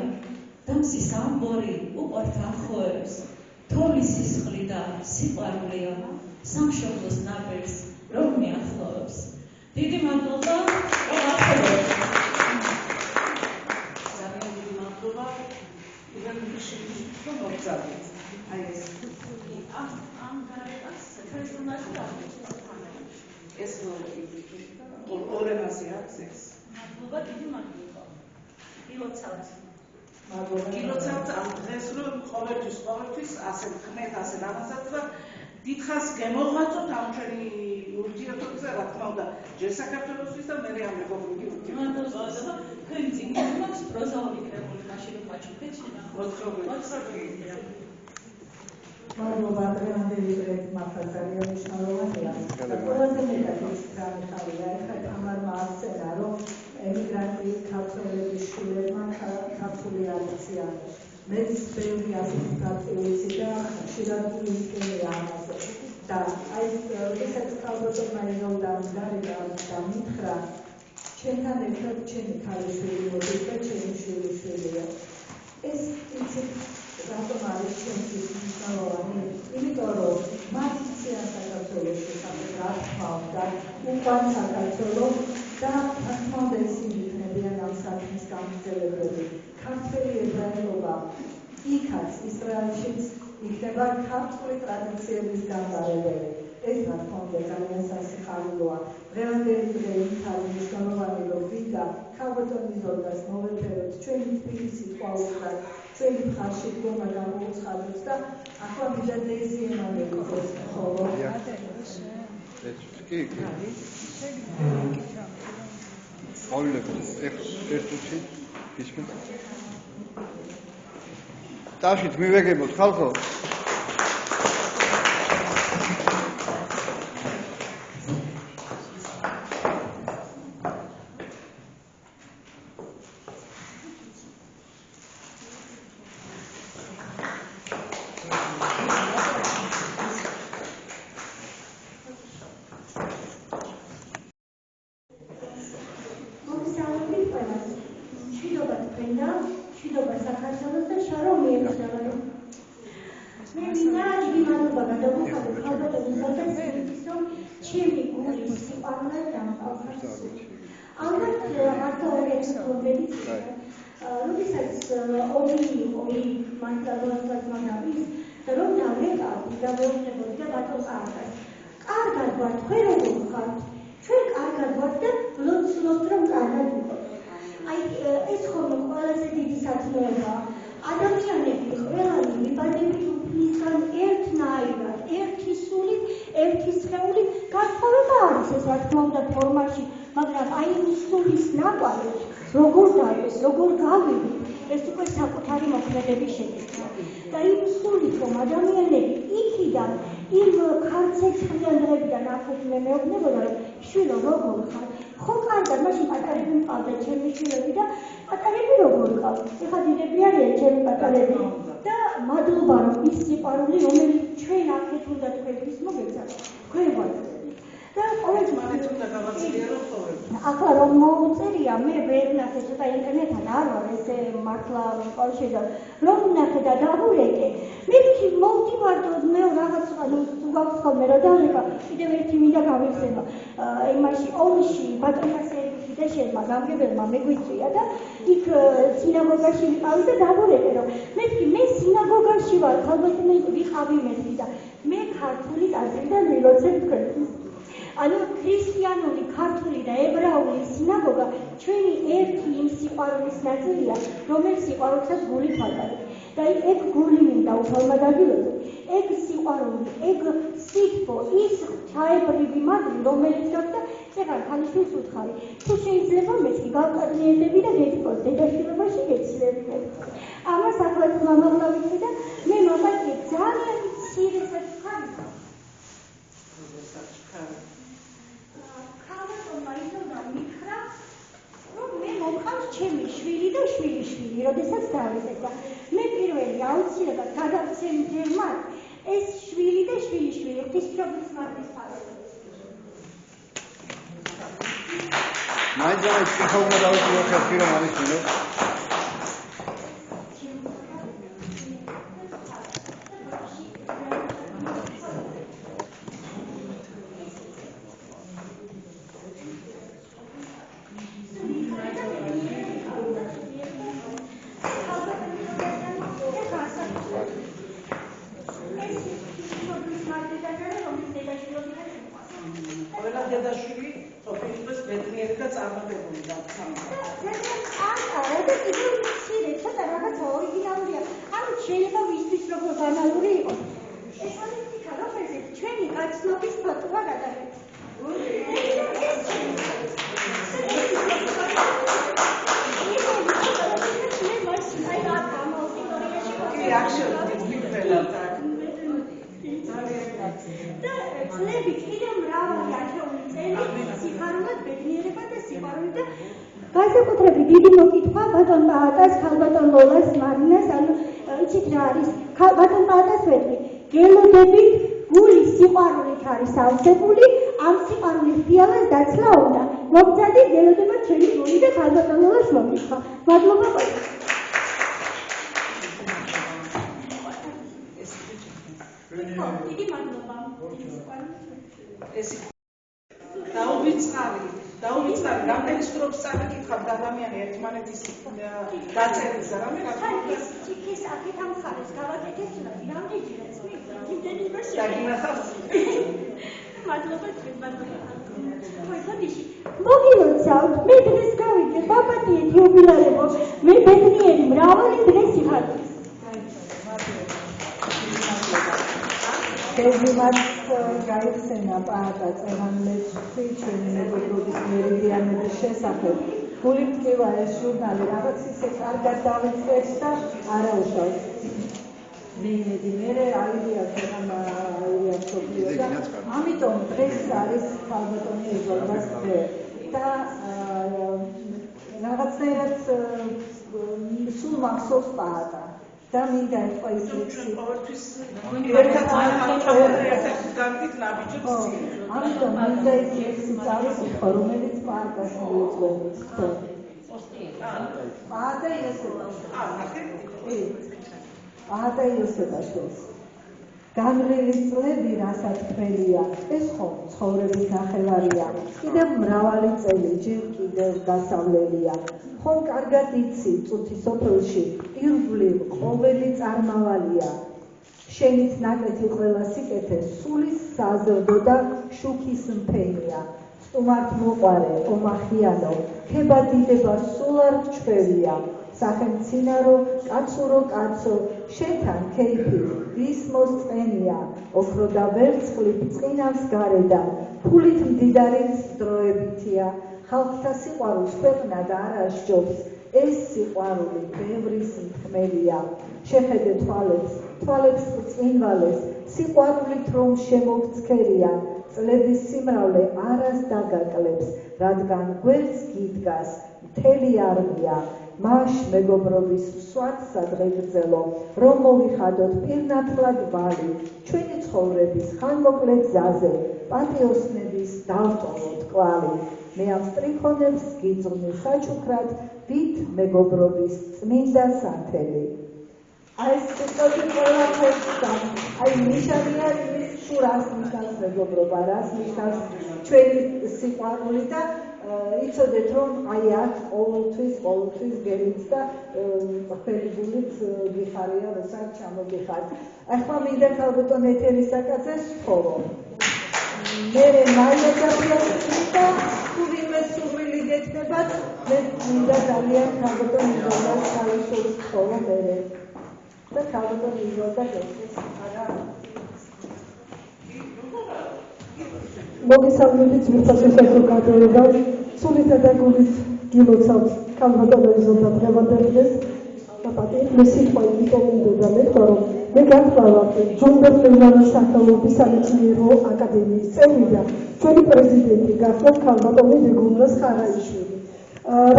დამსის ამბორი უყვართ ახოებს, თოვლის სისხლი და სიყვარულია, სამშობლოს ნაპირს რომ მიახლოვებს. დიდი მადლობა, რომ ახერხებთ. ძალიან დიდი მადლობა. ირანში რომ მოგწადეთ. აი ეს ამ გარებას ფერსონაჟი დავიწყოთ. ეს ორენაზე აქვს ეს. მადლობა, დიდი მადლობა. ილოცავთ. გილოცავთ ამ დღეს რომ ყოველთვის ასე ხმეთ ასე რაღაცად და დიდხანს გემოვღაწოთ ამ ჩვენი ურთიერთობაზე, რა თქმა უნდა, ჯერ საქართველოსთვის და მერე ამ მეგობრული ურთიერთობაზე. თქვენი წიგნი მაქვს პროზაული კრებული, მაშინ რომ მაჩვენებინა. მოთხრობილი. მადლობა დღევანდელი დღეს მართლა ძალიან მნიშვნელოვანია. ყველაზე მეტად ის გამიხარია, ეხლა თამარმა აღწერა, რომ ემიგრანტი ქართველების შვილებმა ქართული არცია. მეც ბევრი ასეთი ფაქტი ვიცი და ხშირად მივიწერია ამაზე. და აი როდესაც ქალბატონმა ეზოლდა და მითხრა, ჩემთან ერთად ჩემი ქალიშვილი მოდის და ჩემი შვილიშვილია. ეს იცით რატომ არის ჩვენთვის მნიშვნელოვანი? იმიტომ რომ მათ იციან საქართველოში რა თქმა უნდა, უკან საქართველო და რა თქმა უნდა ისინი იქნებიან ამ საქმის გამგრძელებელი. ქართველი ებრაელობა იქაც ისრაელშიც იქნება ქართული ტრადიციების გამგარებელი. ეს რა თქმა უნდა ძალიან სასიხარულოა. დღევანდელი დღე იქ არის მნიშვნელოვანი, რომ ვიდა ქალბატონ იზოლდას მოვეფეროთ ჩვენი თბილისი ყვალუბრად, ჩვენი მხარში დგომა გამოუცხადოთ და ახლა ვიდა დეზი ემანუელის ხოლო. ტაშით მივეგებოთ ხალხო. როგორ გავიგეთ ეს უკვე საკუთარი მოქმედების შედეგია და იმ სულით რომ ადამიანები იქიდან იმ ქარცეცხლიანებიდან ახეთ მეუბნებოდა რომ შვილო როგორ ხარ ხო კარგად მაშინ პატარები მყავდა ჩემი შვილები და პატარები როგორ ყავთ ეხლა დიდები არიან ჩემი პატარები და მადლობა რომ ის სიყვარული რომელიც ჩვენ ახეთ უნდა თქვენთვის მოგეცათ თქვენ გვაქვს და ყოველთვის მალე უნდა გავაცდილო ხოლმე ახლა რომ მოუწერია მე ვერ ნახე ცოტა ინტერნეტთან არ ვარ ესე მართლა ყოლში და რომ ნახე და დავურეკე მე ვთქვი მოვდივარ მე რაღაც გვაქვს ხოლმე რომ დავურეკა კიდევ ერთი მინდა გავიხსენო იმაში ომში ბატონასერში და შენმა გამგებელმა მეგვიწვია და იქ სინაგოგაში ვიყავი და დავურეკე რომ მე ვთქვი მე სინაგოგაში ვარ ალბათ მე ვიყავი მეთქი და მე ქართული ტაძრიდან ვილოცებ თქვენთვის ანუ ქრისტიანული, ქართული და ებრაული სინაგოგა ჩვენი ერთი იმ სიყვარულის ნაწილია, რომელიც სიყვარულსაც გული ხატავს. და ეგ გული მინდა უფალმა დაგილოცოთ. ეგ სიყვარული, ეგ სითბო, ის ჩაებრივი მადლი, რომელიც გაქვს წეგან ქალიშვილს უთხარი. თუ შეიძლება მეც გავკადნიედები და გეთქოს დედაშვილობაში გეცილები. ამას ახლაც მამამლა ვიცი და მე მამაკი ძალიან მცირესაც ხარ. მე მომყავს ჩემი შვილი და შვილიშვილი, როდესაც დავიწყე და მე პირველი აუცილებლად გადავცემ ჯერ მათ ეს შვილი და შვილიშვილი ღვთისმშობლის მართვის ფარგლებს. მაინც ფსიქოლოგმა დავიწყოთ პირო მომისმინოთ. განსაკუთრებით დიდი მოკითხვა ბატონ პაატას, ხალბატონ ლოლას, მარინას, ანუ იცით რა არის, ბატონ პაატას ვეთქვი, გელოდებით გულის სიყვარულით არის ავსებული, ამ სიყვარულის დიალას დაცლა უნდა. მოგწადით გელოდებათ ჩემი გული და ხალბატონ ლოლას მოკითხვა. მადლობა ყველას. დიდი მადლობა. დაუვიწყარი რამდენი სტროფს წამიკითხავ ადამიანი ერთმანეთის დაწერილს რამე რა თქმა უნდა ის აქეთ ამ ხარეს გავაკეთეთ რამდენჯერაც იმდენი იმაში დაგინახავს მადლობა მოგილოცავთ მე დღეს გავიგე ბაბადიეთ იუბილეებო მე ბედნიერი მრავალი დღეს იხარდეს Everyone გაიხსენა პაატა წერანლებში ჩვენი მეგობრობის მერიდიანების შესახებ. გულით მტკივა ეს ჟურნალი რაღაც ისე კარგად დავიწყეთ და არა უშავს. მე აირია სოფლიო და ამიტომ დღეს არის ხალბატონი ეზოლბას დღე და რაღაცნაირად სულ მახსოვს პაატა. და მინდა ეთქვა ის ლექსი ამიტომ მინდა ის ლექსი წავიკითხო რომელიც პაატას მოუწვევს პაატა იოსებაშვილს განვლილი წლები რასაც თველია ეს ხომ ცხოვრების ნახევარია კიდევ მრავალი წელი ჯერ კიდევ გასავლელია ხომ კარგად იცი წუთი სოფელში ირგვლივ ყოველი წარმავალია შენიც ნაკეთი ყველა სიკეთე სულის საზრდო და შუქის მფენია სტუმართ მოყარე ომახიანო ქება დიდება სულ არ გჩვევია სახელმწინარო კაცურო კაცო შენთან ქეიფი ვის მოსწყენია ოქრო და ვერცხლი წყინავს გარედან ფულით მდიდარიც დროებითია ხალხთა სიყვარულს ქვეყნად არ ასჯობს ეს სიყვარული ბევრის მთმელია შეხედე თვალებს წინვალეს სიყვარულით რომ შემოგცქერია წლების სიმრავლე არას დაგაკლებს რადგან გვერდს გიდგას მთელი არმია მაშ მეგობრობის მსვათსად ღეგრძელო რომ მოვიხადოთ პირნათლად ვალი ჩვენი ცხოვრების ხანმოკლე გზაზე პატიოსნების დავტოვოთ კვალი მე ამ სტრიქონებს გიძვნე საჩუქრად დიდ მეგობრობის წმინდა სათელი აი ეს ცოტა ყველაფერს აი ნიშანია ის სურას ნიშნავს მეგობრობა რას ნიშნავს ჩვენი სიყვარული და იცოდეთ რომ აი აქ ყოველთვის გელით და ყველი გულით გიხარია როცა ჩამოგიხარ ახლა მინდა ხალბატონ ეთერისაკაცე სთხოვო მე მაიადაფიასი და თურმე სურვილი გეცნებათ მე მინდა ძალიან ხალბატონ იზოლას თავისუფლად სთხოვო მე და ხალბატონ იზოლდა გეცეს არა მოგესალმებით ვიფასებო კადრება სულითა და გულით გილოცავთ ხალბატონ იზოლდა დღევანდელს და პატივი სიტყვა იმიტომ მინდოდა მეთქვა რომ მე გახლავართ ჯუნგერ ფერნანდეს სახელობის სამეცნიერო აკადემიის წევრი და ჩვენი პრეზიდენტი გახლავთ ხალბატონი დეგუმრას ხარაიშვილი.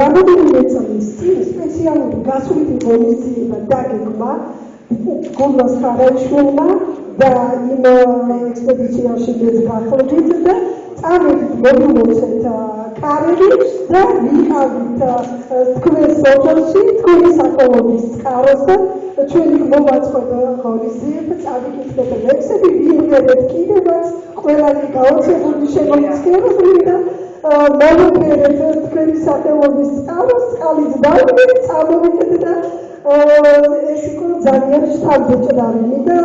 რამდენიმე წლის წინ სპეციალური გასვლითი ღონისძიება დაგეგმა გუმრას ხარაიშვილმა და იმ ექსპედიციაში მეც გახლდით და წამებით მოვიმოცეთ კარგი და ვიყავით თქვენს ოჯახში, თქვენი სახელობის წყაროს და ჩვენი მომაწყობა ღონისძიებ, წავიკითხეთ ლექსები, ვიღებთ კიდევაც ყველანი გაოცებული შემოწირულები და მოვუყურებთ თქვენი სახელობის წყაროს, წყალიც დავიდეთ, წამოვიდეთ და ეს იყო ძალიან შთამბეჭდავი და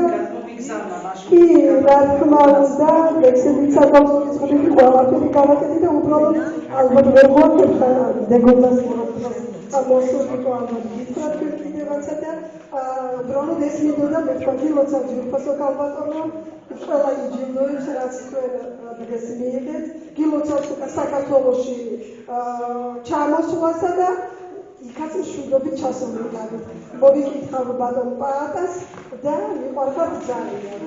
კი, რა თქმა უნდა, ლექსებიც აქვს წვლილი ყველაფერი გავაკეთე და უბრალოდ ალბათ ვერ მოვაკეთე დეგობას ამოსულიყო ალბათ გითხრათ კიდევაცა და უბრალოდ ეს მინდოდა მეთქი როცა ჯგუფასო ქალბატონო ყველა იჯილოებს რაც თქვენ დღეს მიიღეთ გილოცავთ საქართველოში ჩამოსვლასა და იქაც მშვიდობით ჩასულიყავით. მოვიკითხავ ბატონ პაატას და მიყვარხარ ძალიან.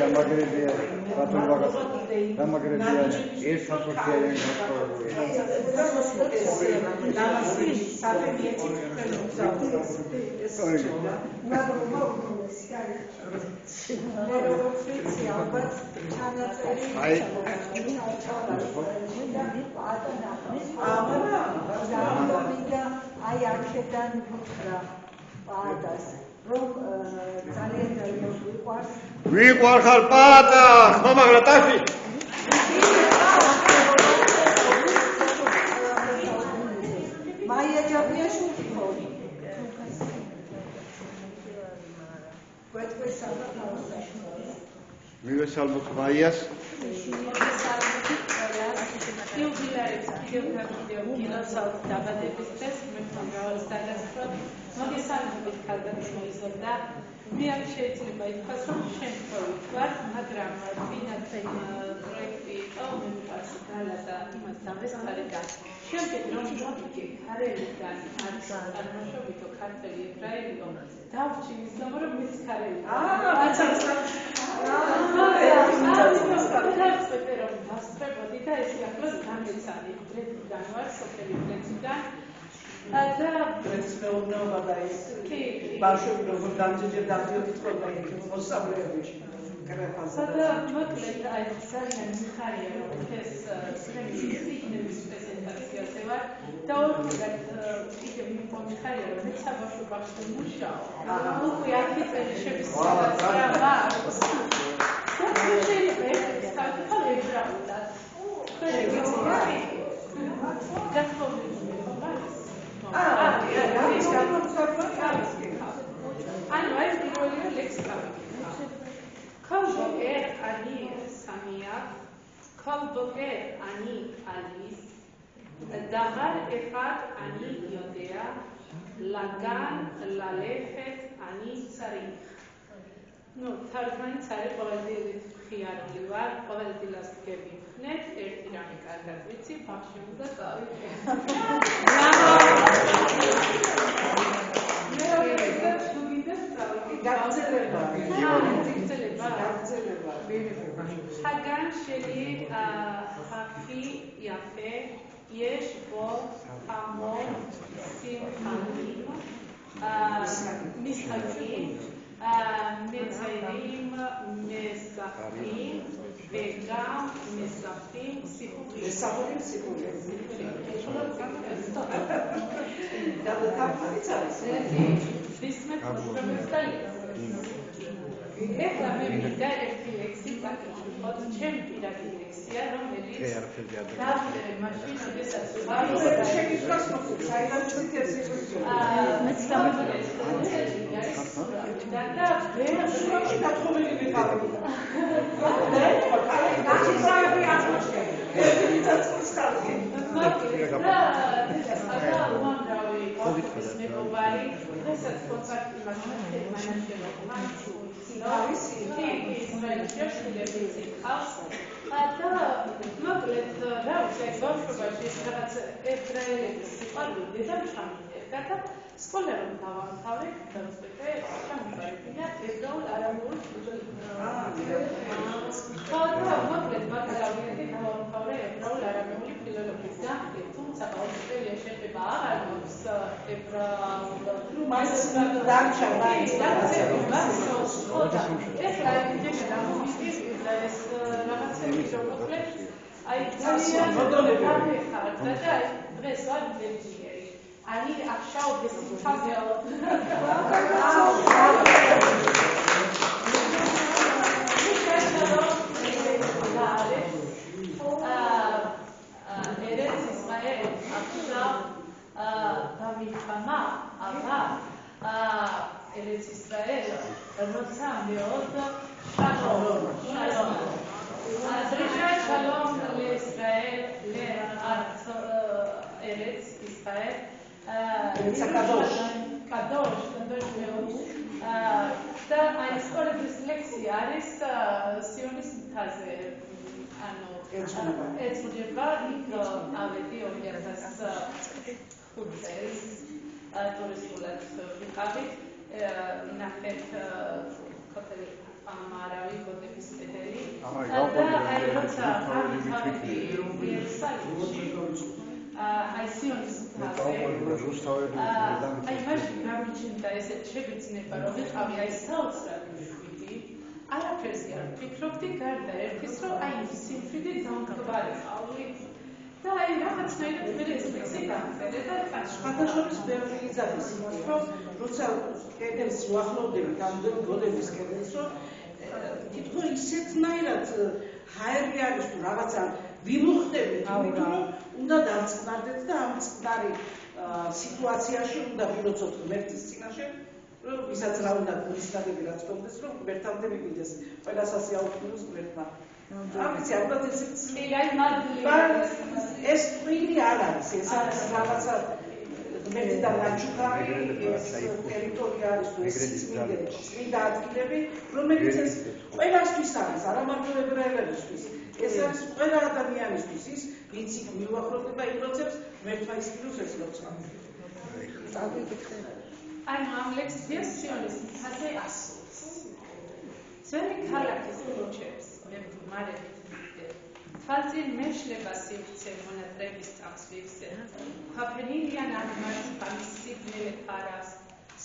დამაგრებია ბატონ ვაგას. დამაგრებია ეს საფრთხეებიან აი აქედან ვუხრა პაატას რომ ძალიან ვიყვარს ვიყვარხარ პაატა ხმამაღლა ტაში მაია ჯაბიაშვილი ხო მივესალმოთ მაიას იუბილეებს კიდევ გილოცავთ დაბადების დღეს მრავალს დაგასწროთ მოგესალმებით ქალბატონო და მე არ შეიძლება ითქვას რომ შემთხვევით ვარ მაგრამ ვინაც პროექტი იყო მე მიყვარს გალა და იმას დავესწრება შემდეგ რომ მოვიგე ქარელიდან არის წარმოშობითო ქართველი ებრაელო დავჭი ის გამო რომ მეც ქარელი დასწრებოდი და ეს ახლოს გამეცანი დრედიდან ვარ სოფელი დრედიდან და მეურნეობა და ეს ბავშვები როგორ დამჯერჯერ დავდიოდით ყველა იქ მოსწავლეებში კრეფასა და მოკლედ აი ძალიან მიხარია რომ ეს სტრემის პრეზენტაციაზე ვარ და ორგანად კიდევ მიხარია რომ მეც საბავშვო ბაღში მუშაობ უკვე 10 წელი შემიძლია ვარ შეიძლება საკითხი ებრაულად ანუ ეს პირველი ლექსი כל בוקר אני שמח, כל בוקר אני אליס, דבר אחד אני יודע, לגן ללכת אני צריך. נו, תרגמן צריך ყოველდი ხიარული ვარ, ყოველდი ლასტიკები ხნეთ, ერთი რამე კარგად ვიცი, ბავშვი უნდა წავიდე. הגן שלי הכי יפה, יש בו המון שמחים, משחקים, מציירים, משחקים וגם מספרים סיפורים. מספרים סיפורים. גם אתה פריצה. ביסמט מספרים איך לממידה ერთი ლექსი საკითხოთ ჩემ პირადი ლექსია რომელიც მაშინ შესაძ შეგიძლიათ მოხდეს საიდან ჩვითებს მეც დამაგრეს და ვერ შეგათხოვნილი ვიყავი ნახე საერთი აღმოჩნდა ერთი წასწრალი ეს მეგობარი დღესაც კონცერტი მაშინ და მოკლედ რა ვიცი ბავშვობაში რაღაც ებრაელების სიყვარული დედამშამინერდა და სკოლა რომ დავამთავრე დავსწრე ჩამოვარდნა ებრაულ არაბულ და მოკლედ ბაკალავრიატი დავამთავრე ებრაულ არაბული ფილოლოგიის განხრით თუმცა აუსტრალია შეეხება აღარ გვაქვს ებრაულ მას დარჩა ეს რა იქნება ეს რაღაცები რომ მოკლედ აი ძალიან მოდონები ხართ და დღეს ვარ ბერძნიერი. Ani așa o găsit fazelă. Eretz Israel, עכשיו במלחמה הבאה, ארץ ישראל רוצה מאוד שלום. דרישת שלום לישראל, לארץ ישראל. קדוש מאוד. და აი სკოლების ლექსი არის სიონიზმ თაზე. ანუ ეცვლება იქ ავედი 2005 წელს ტურისტულად ვიყავით ნახეთ ჰოტელი ამარავი გოდების პედელი და აი როცა ავედი იერუსალიმში აი სიონიზმ თაზე აი მაშინ გამიჩნდა ესეთ შეგრძნება რომ ვიყავი აი საოცრად მშვიდი არაფერზე არ ვფიქრობდი გარდა ერთის რომ აი სიმშვიდე დამკვარიყავი და აი რაღაცნაირად მე ეს ლექსი გამწერე და შეხადაშორის ბევრი იზადის იმას რომ როცა კედელს უახლოვდებით ამ გოდების კედელს რომ თითქოს ისეთნაირად ჰაერი არის თუ რაღაცა ვიმუხდებით იმიტომ რომ უნდა დავწყნარდეთ და ამ წყნარი სიტუაციაში უნდა ვილოცოთ ღმერთის წინაშე რომ ვისაც რა უნდა გულისხმობები რაც თქონდეს რომ ღმერთამდე მივიდეს ყველას ასე აუქმნოს ღმერთმა ამიცი ალბათ ეს ტვინი არ არის ეს არის რაღაცა ღმერთიდან გაჩუქარი ეს ტერიტორია არის თუ ეს წმინდა ადგილები რომელიც ეს ყველასთვის არის არა მარტო ებრაელებისთვის ეს არის ყველა ადამიანისთვის ის ვინც იქ მიუახლოვდება ილოცებს ღმერთმა ისკიროს ეს ლოცვა ანუ ამ ლექსს სიონიზმ თაზე ასულს ძველი ქალაქის კუჩებს მე მგმარებით თვალწინ მეშლება სივრცე მონატრების წამს ვიხსენებ ქვაფენილიან აღმართ პამისიბნელე ფარავს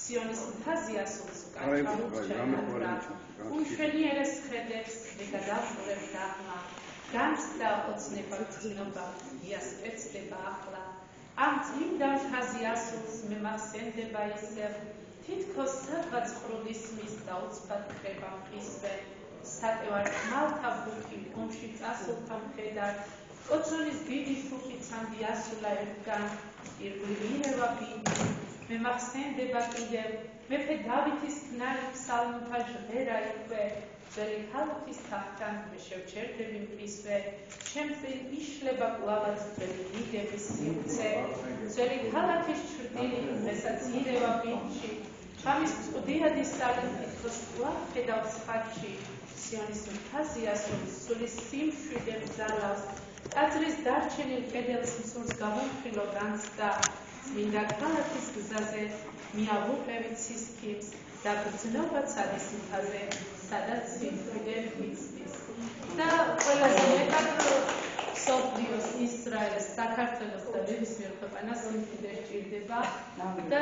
სიონიზმ თაზე ასულს უკანჩა უმშვენიერეს ხედებს ვეგადავსურებ დაღმა განცდა ოცნება გრძნობა იასპეცდება ახლა ამ წმინდა თაზე ასულს მემახსენდება ისევ თითქოს სადღაც ხრუდისმის და უცბად ხება მყისვე სატევარ ხმალთა ბუქი ომში წასულთა მხედარ კოცონის დიდი თუკი ცამდი ასულა ერთგან ირგვლივ ბინდი მემახსენდება კიდევ მეფე დავითის ქნარი ფსალმუთა ჟღერა იქვე ძველი ქალაქის თახთან მე შევჩერდები მყისვე ჩემწინ იშლება კვლავაც ძველი რიგების სივრცე ძველი ქალაქის ჩრდილი მესაც ირევა ბინდში ჩამის წვდიადი სალი თითქოს კვლავ ხედავს ხატში სიონიზმ თაზე ასრულს სულის სიმშვიდე ბრძალავს ტაძრის დარჩენილ კედელს მსურს გამომხილო განცდა წმინდა ქალაქის გზაზე მიავუყევით სისქიმს და გრძნობა ცადის მთაზე სადაც სიმშვიდე მიცდის და ყველაზე მეტად სოფლიოს ისრაელს საქართველოს და ნებისმიერ ქვეყანას სიმშვიდე სჭირდება და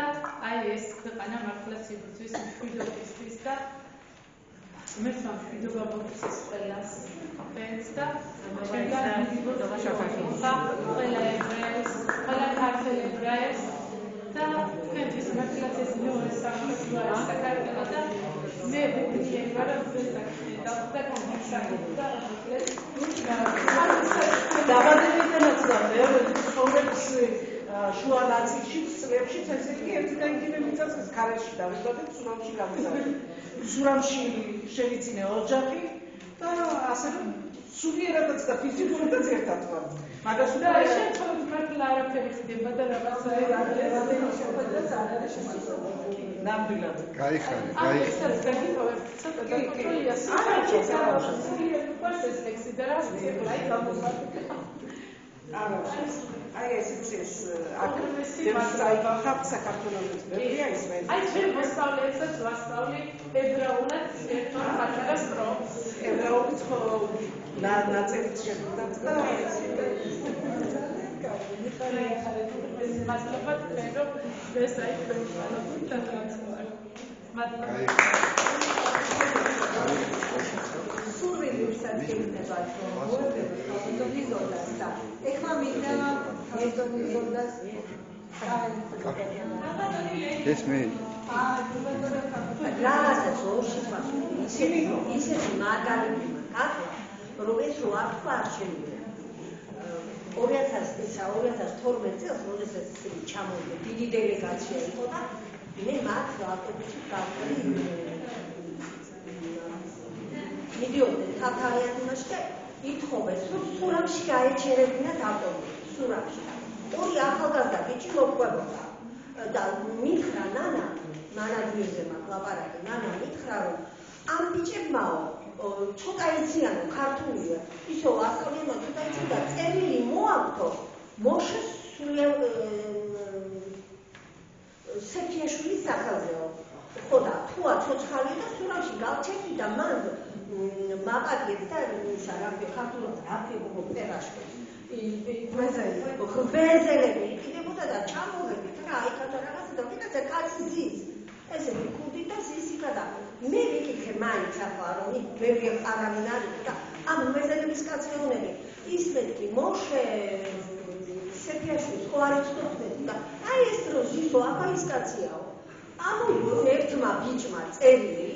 აი ეს ქვეყანა მართლაც იბრძვის მშვიდობისთვის და ღმერთმა მშვიდობა მოგცეს ყველას თქვენს და ყველა ებრაელს ყველა ქართველ ებრაელს და თქვენთვის მართლაც ეს მეორე სამართლი არის საქართველო და მე ვიქნიერი ვარ და დაბადებიდანაც და მეორე ცხოვრების შუა ნაწილში წლებში ესე იგი ერთი და იგივე მიწას ეს ქარეში დავიბადეთ სურამში გამიზარდეთ სურამში შევიძინე ოჯახი და ასე რომ სულიერადაც და ფიზიკურადაც ერთად ვარ მაგას და შეცვალოთ მართლა არაფერი ხდება და რაღაცა ნამდვილად გაიხარე ეს არის გაგიტოვებ ცოტა დაკონტროლია ეს ლექსი და რა შეიძლება გამოსაკუთრე აი ეს აქ საქართველოს ბევრია ის მე აი ჩვენ მოსწავლეებსაც ვასწავლი ებრაულად ერთად პატარა სტროფს ებრაულით ნაწერით შეგვიდათ და მადლობა თქვენ რომ ეს აი თქვენ ვთვალოთ და განსხვავებით მადლობა სურვილი ვისაც გექნება მოეღება ქალბატონ იზოლდას და ეხლა მინდა ქალბატონ იზოლდას ეს მე რაღაცა ზოში ისეთი მაგალითი მაგახლა რომელიც რო არ თქვა არჩევნია 2012 წელს როდესაც ჩამოვიდა დიდი დელეგაცია იყო და მე მათ ავტობუსით გავყრი მიდიოდნენ თათარიან იმაში და ითხოვეს რომ სურამში გაეჩერებინათ ავტობუსი სურამში ორი ახალგაზრდა ბიჭი მოყვებოდა და მითხრა ნანა გვერდზე მაგ ლაპარაკი ნანა მითხრა რომ ამ ბიჭებმაო ცოტა იციანო ქართულია ისო ასწავლიანო ცოტა იციან და წერილი მოაქვთო მოშე სეფიაშვილის სახელზეო ხო და თუა ცოცხალია და სურამში გავჩერდი და მან მაპატიებს და სარაფი ქართულად რაფი წერაშკო ვეზელები იყიდებოდა და ჩამოვედით რა იქათა რაღაცა და ვიღაცა კაცი ზის ესეთი კუდი და ზისიკა და მე ვიკითხე მაინც ახლა რომ ვერ ვიყარავინ არის და ამ ვეზელების კაცეონები ის მეთქი მოშე სეფიაშვილის ხო არ იცნობთ და აი ეს დროს ისო აბა ის კაციაო ამოიღო ერთმა ბიჭმა წერილი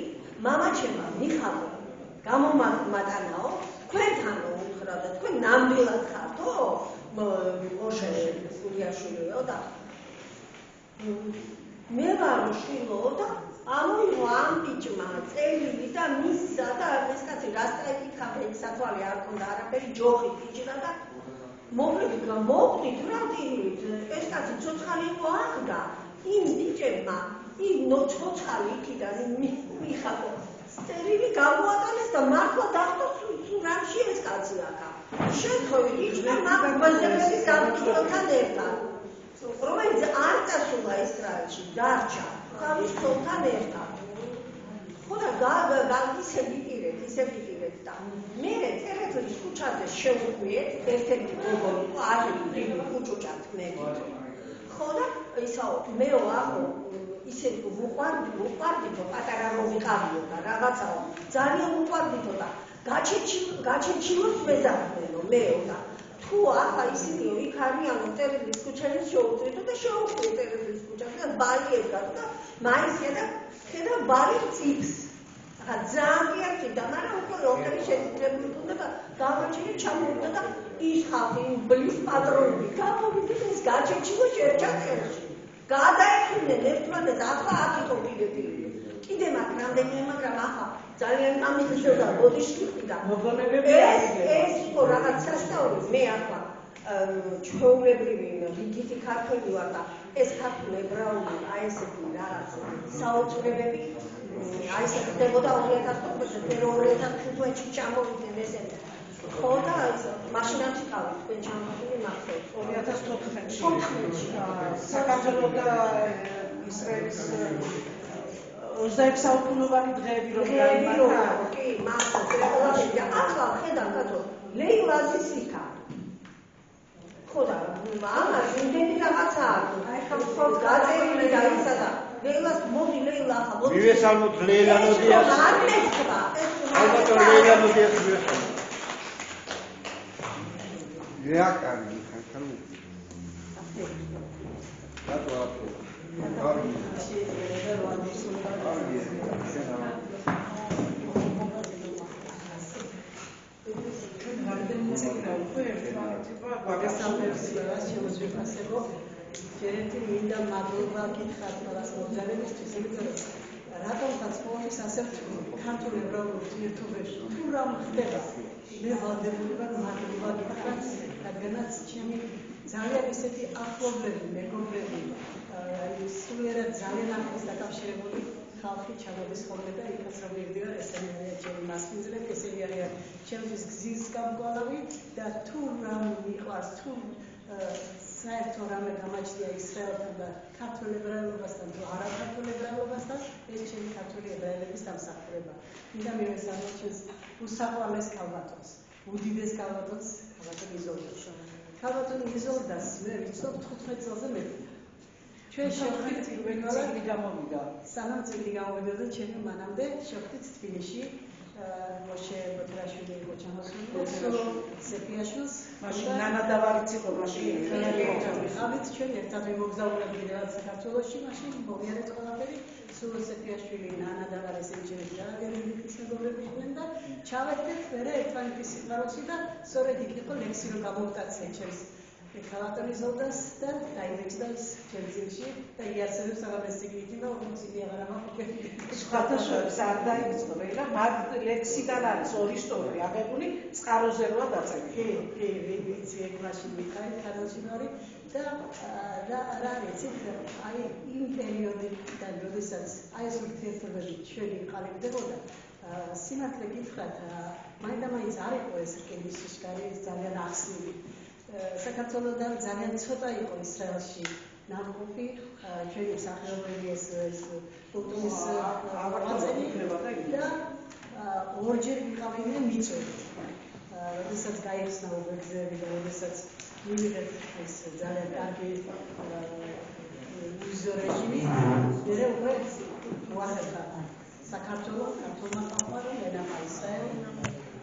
მამაჩემმა მიხალო გამომატანაო თქვენთანო უთხრა და თქვენ ნამდვილად ხართო მოშე სულიაშვილიო და მე ვარ შვილო და ამოიღო ამ ბიჭმა წერილი და მისცა და ეს კაცი რასტაიკი ხაფერი სათვალე არ ქონდა არაფერი ჯოხი ბიჭდა და მოვდით რა ვტირით ეს კაცი ცოცხალი იყო აღდა იმ ბიჭებმა იმ ცოცხალი იქიდან მიხატო წერილი გამოატანეს და მართლა დახვდა სურამში ეს კაცი აქა შემთხვევით იჭდა მაგ ბაზელების გამჭოლთან ერთად რომელიც არ წასულა ისრაელში დარჩა თავის ცოლთან ერთად ხო და ისე ვიტირეთ და მე წერეთლის ქუჩაზე შევხვიეთ ერთ-ერთი გოგონი არის დიდი ქუჩუჭად მე ხო და ისაო მეო ახო ისე ვუყვარდითო პატარა რომ ვიყავიო და რაღაცაო ძალიან ვუყვარდითო და გაჩეჩილოს მეზარდნენო მეო და თუ ახლა ისინიო იქ არიანო წერეთლის ქუჩაზე შევუწვიდო და შევუხვიე წერეთლის ქუჩაზე და ბარი ევგათ და მაინც ხედა ბარი წიფს ახლა ძალიან კი და მაგრამ უკვე როკერი შეიძლება და გამოჩინე ჩამოვიდა და ის ხალხი ბლის პატრონი გამოვიდა და ის გაჩეჩილო შერჩაწერში გადაეხვინენ ერთმანეთს ახლა აქ იყო კიდე მაგ რამდენიმე მაგრამ ახლა ძალიან ამისო და ბოდიში და ეს იყო რაღაც სასწაული მე ახლა ჩვეულებრივი რიგითი ქართველი ვარ და ეს ქართული ებრაული აი ესეთი რაღაც საოცრებები აი ეს ხდებოდა 2015 წელს 2015-ში ჩამოვიდნენ ესენი ხო და მაშინაც ყავით თქვენ ჩამოვიდნენ მახსოვს 2014-ში საქართველოს და ისრაელის 26 საუკუნოვანი დღეები რომ გაიმართა კი მახსოვს და ახლა ხედავ კაცო ლეილაზის იქა ხო და ამას იმდენი რაღაცა აი ხო გაწერილი და ისა და ლეილას მოდი ლეილა ახლა მოდი მივესალმოთ ლეილა ნოდიას არ მეცხრა ალბათ ლეილა ნოდიას მივესალმოთ რა კარგი ხალხი რატო აფო ჯერეთი მინდა მადლობა გითხრათ ყველას მოძალებისთვის, იმიტომ რომ რატომღაც ყოველთვის ასე ქართულ ებრაულ ურთიერთობებში თუ რამ ხდება, მე ვალდებული ვარ მადლობა გითხრათ, რადგანაც ჩემი ძალიან ისეთი ახლობლები, მეგობრები, სულიერად ძალიან ახლოს დაკავშირებული ხალხი ჩამოდის ხოლმე და იქაც რომ მივდივარ, ესენი არიან ჩემი მასპინძლები, ესენი არიან ჩემთვის გზის გამკვალავი და თუ რამ მიყვარს, თუ საერთო რამე გამაჩნია ისრაელთან და ქართულ ებრაელობასთან თუ არა ქართულ ებრაელობასთან, ეს ჩემი ქართული ებრაელების დამსახურება. მინდა მივესალმოთ ჩვენს უსაყვარლეს ქალბატონს, უდიდეს ქალბატონს, ქალბატონ იზოლდას. ქალბატონ იზოლდას მე ვიცნობ 15 წელზე მოვიდა. ჩვენ შევხვდით პირველად გამოვიდა. სანამ წილი გამოვიდა და ჩემი მანამდე შევხვდით თბილისში მოშე ბოთრაშვილი იყო ჩამოსული, სეფიაშვილს, მაშინ ნანა დავარიც იყო მაშინ. ავით ჩვენ ერთად მოგზაურობდი რაღაც საქართველოში, მაშინ მოვიარეთ ყველაფერი. სულ სეფიაშვილი, ნანა დავარის ეჭვები და გერმანიის მეგობრები იყვნენ და ჩავედით მერე ერთმანეთის სიმღერაში და სწორედ იქ იყო ლექსი რომ გამოვტაცე ჩემს ქალატონის ზოლდას და დაიმექსდა ის ჩემზილში და იარსებებს აღარ სიგრითი და უმცირე აღარ ამაყობები. სხვათა შორის არ დაიწყო და მაგ ლექსიდან არის ორი სტორი აღებული წყაროზე როა დაწერილი. კი, ვიცი ეგ მაშინ მითხარი ქადოშინორი და რა ვიცით აი იმ პერიოდიდან როდესაც აი ეს ურთიერთობები ჩვენი ყალიბდებოდა სიმართლე გითხრათ მაინდა-მაინც არ იყო ეს რკინის სიშკარი ძალიან ახსნილი საქართველოდან ძალიან ცოტა იყო ისრაელში ნამყოფი ჩვენი მსახიობები ეს კულტურის ავადმყოფი და ორჯერ ვიყავდნენ მიწვევით როდესაც გაიხსნა უგრძელი და როდესაც მივიღეთ ეს ძალიან კარგი ვიზო რეჟიმი მერე უკვე ვახერხა საქართველოს ქართულმა ხალხმა რომ ენახა ისრაელი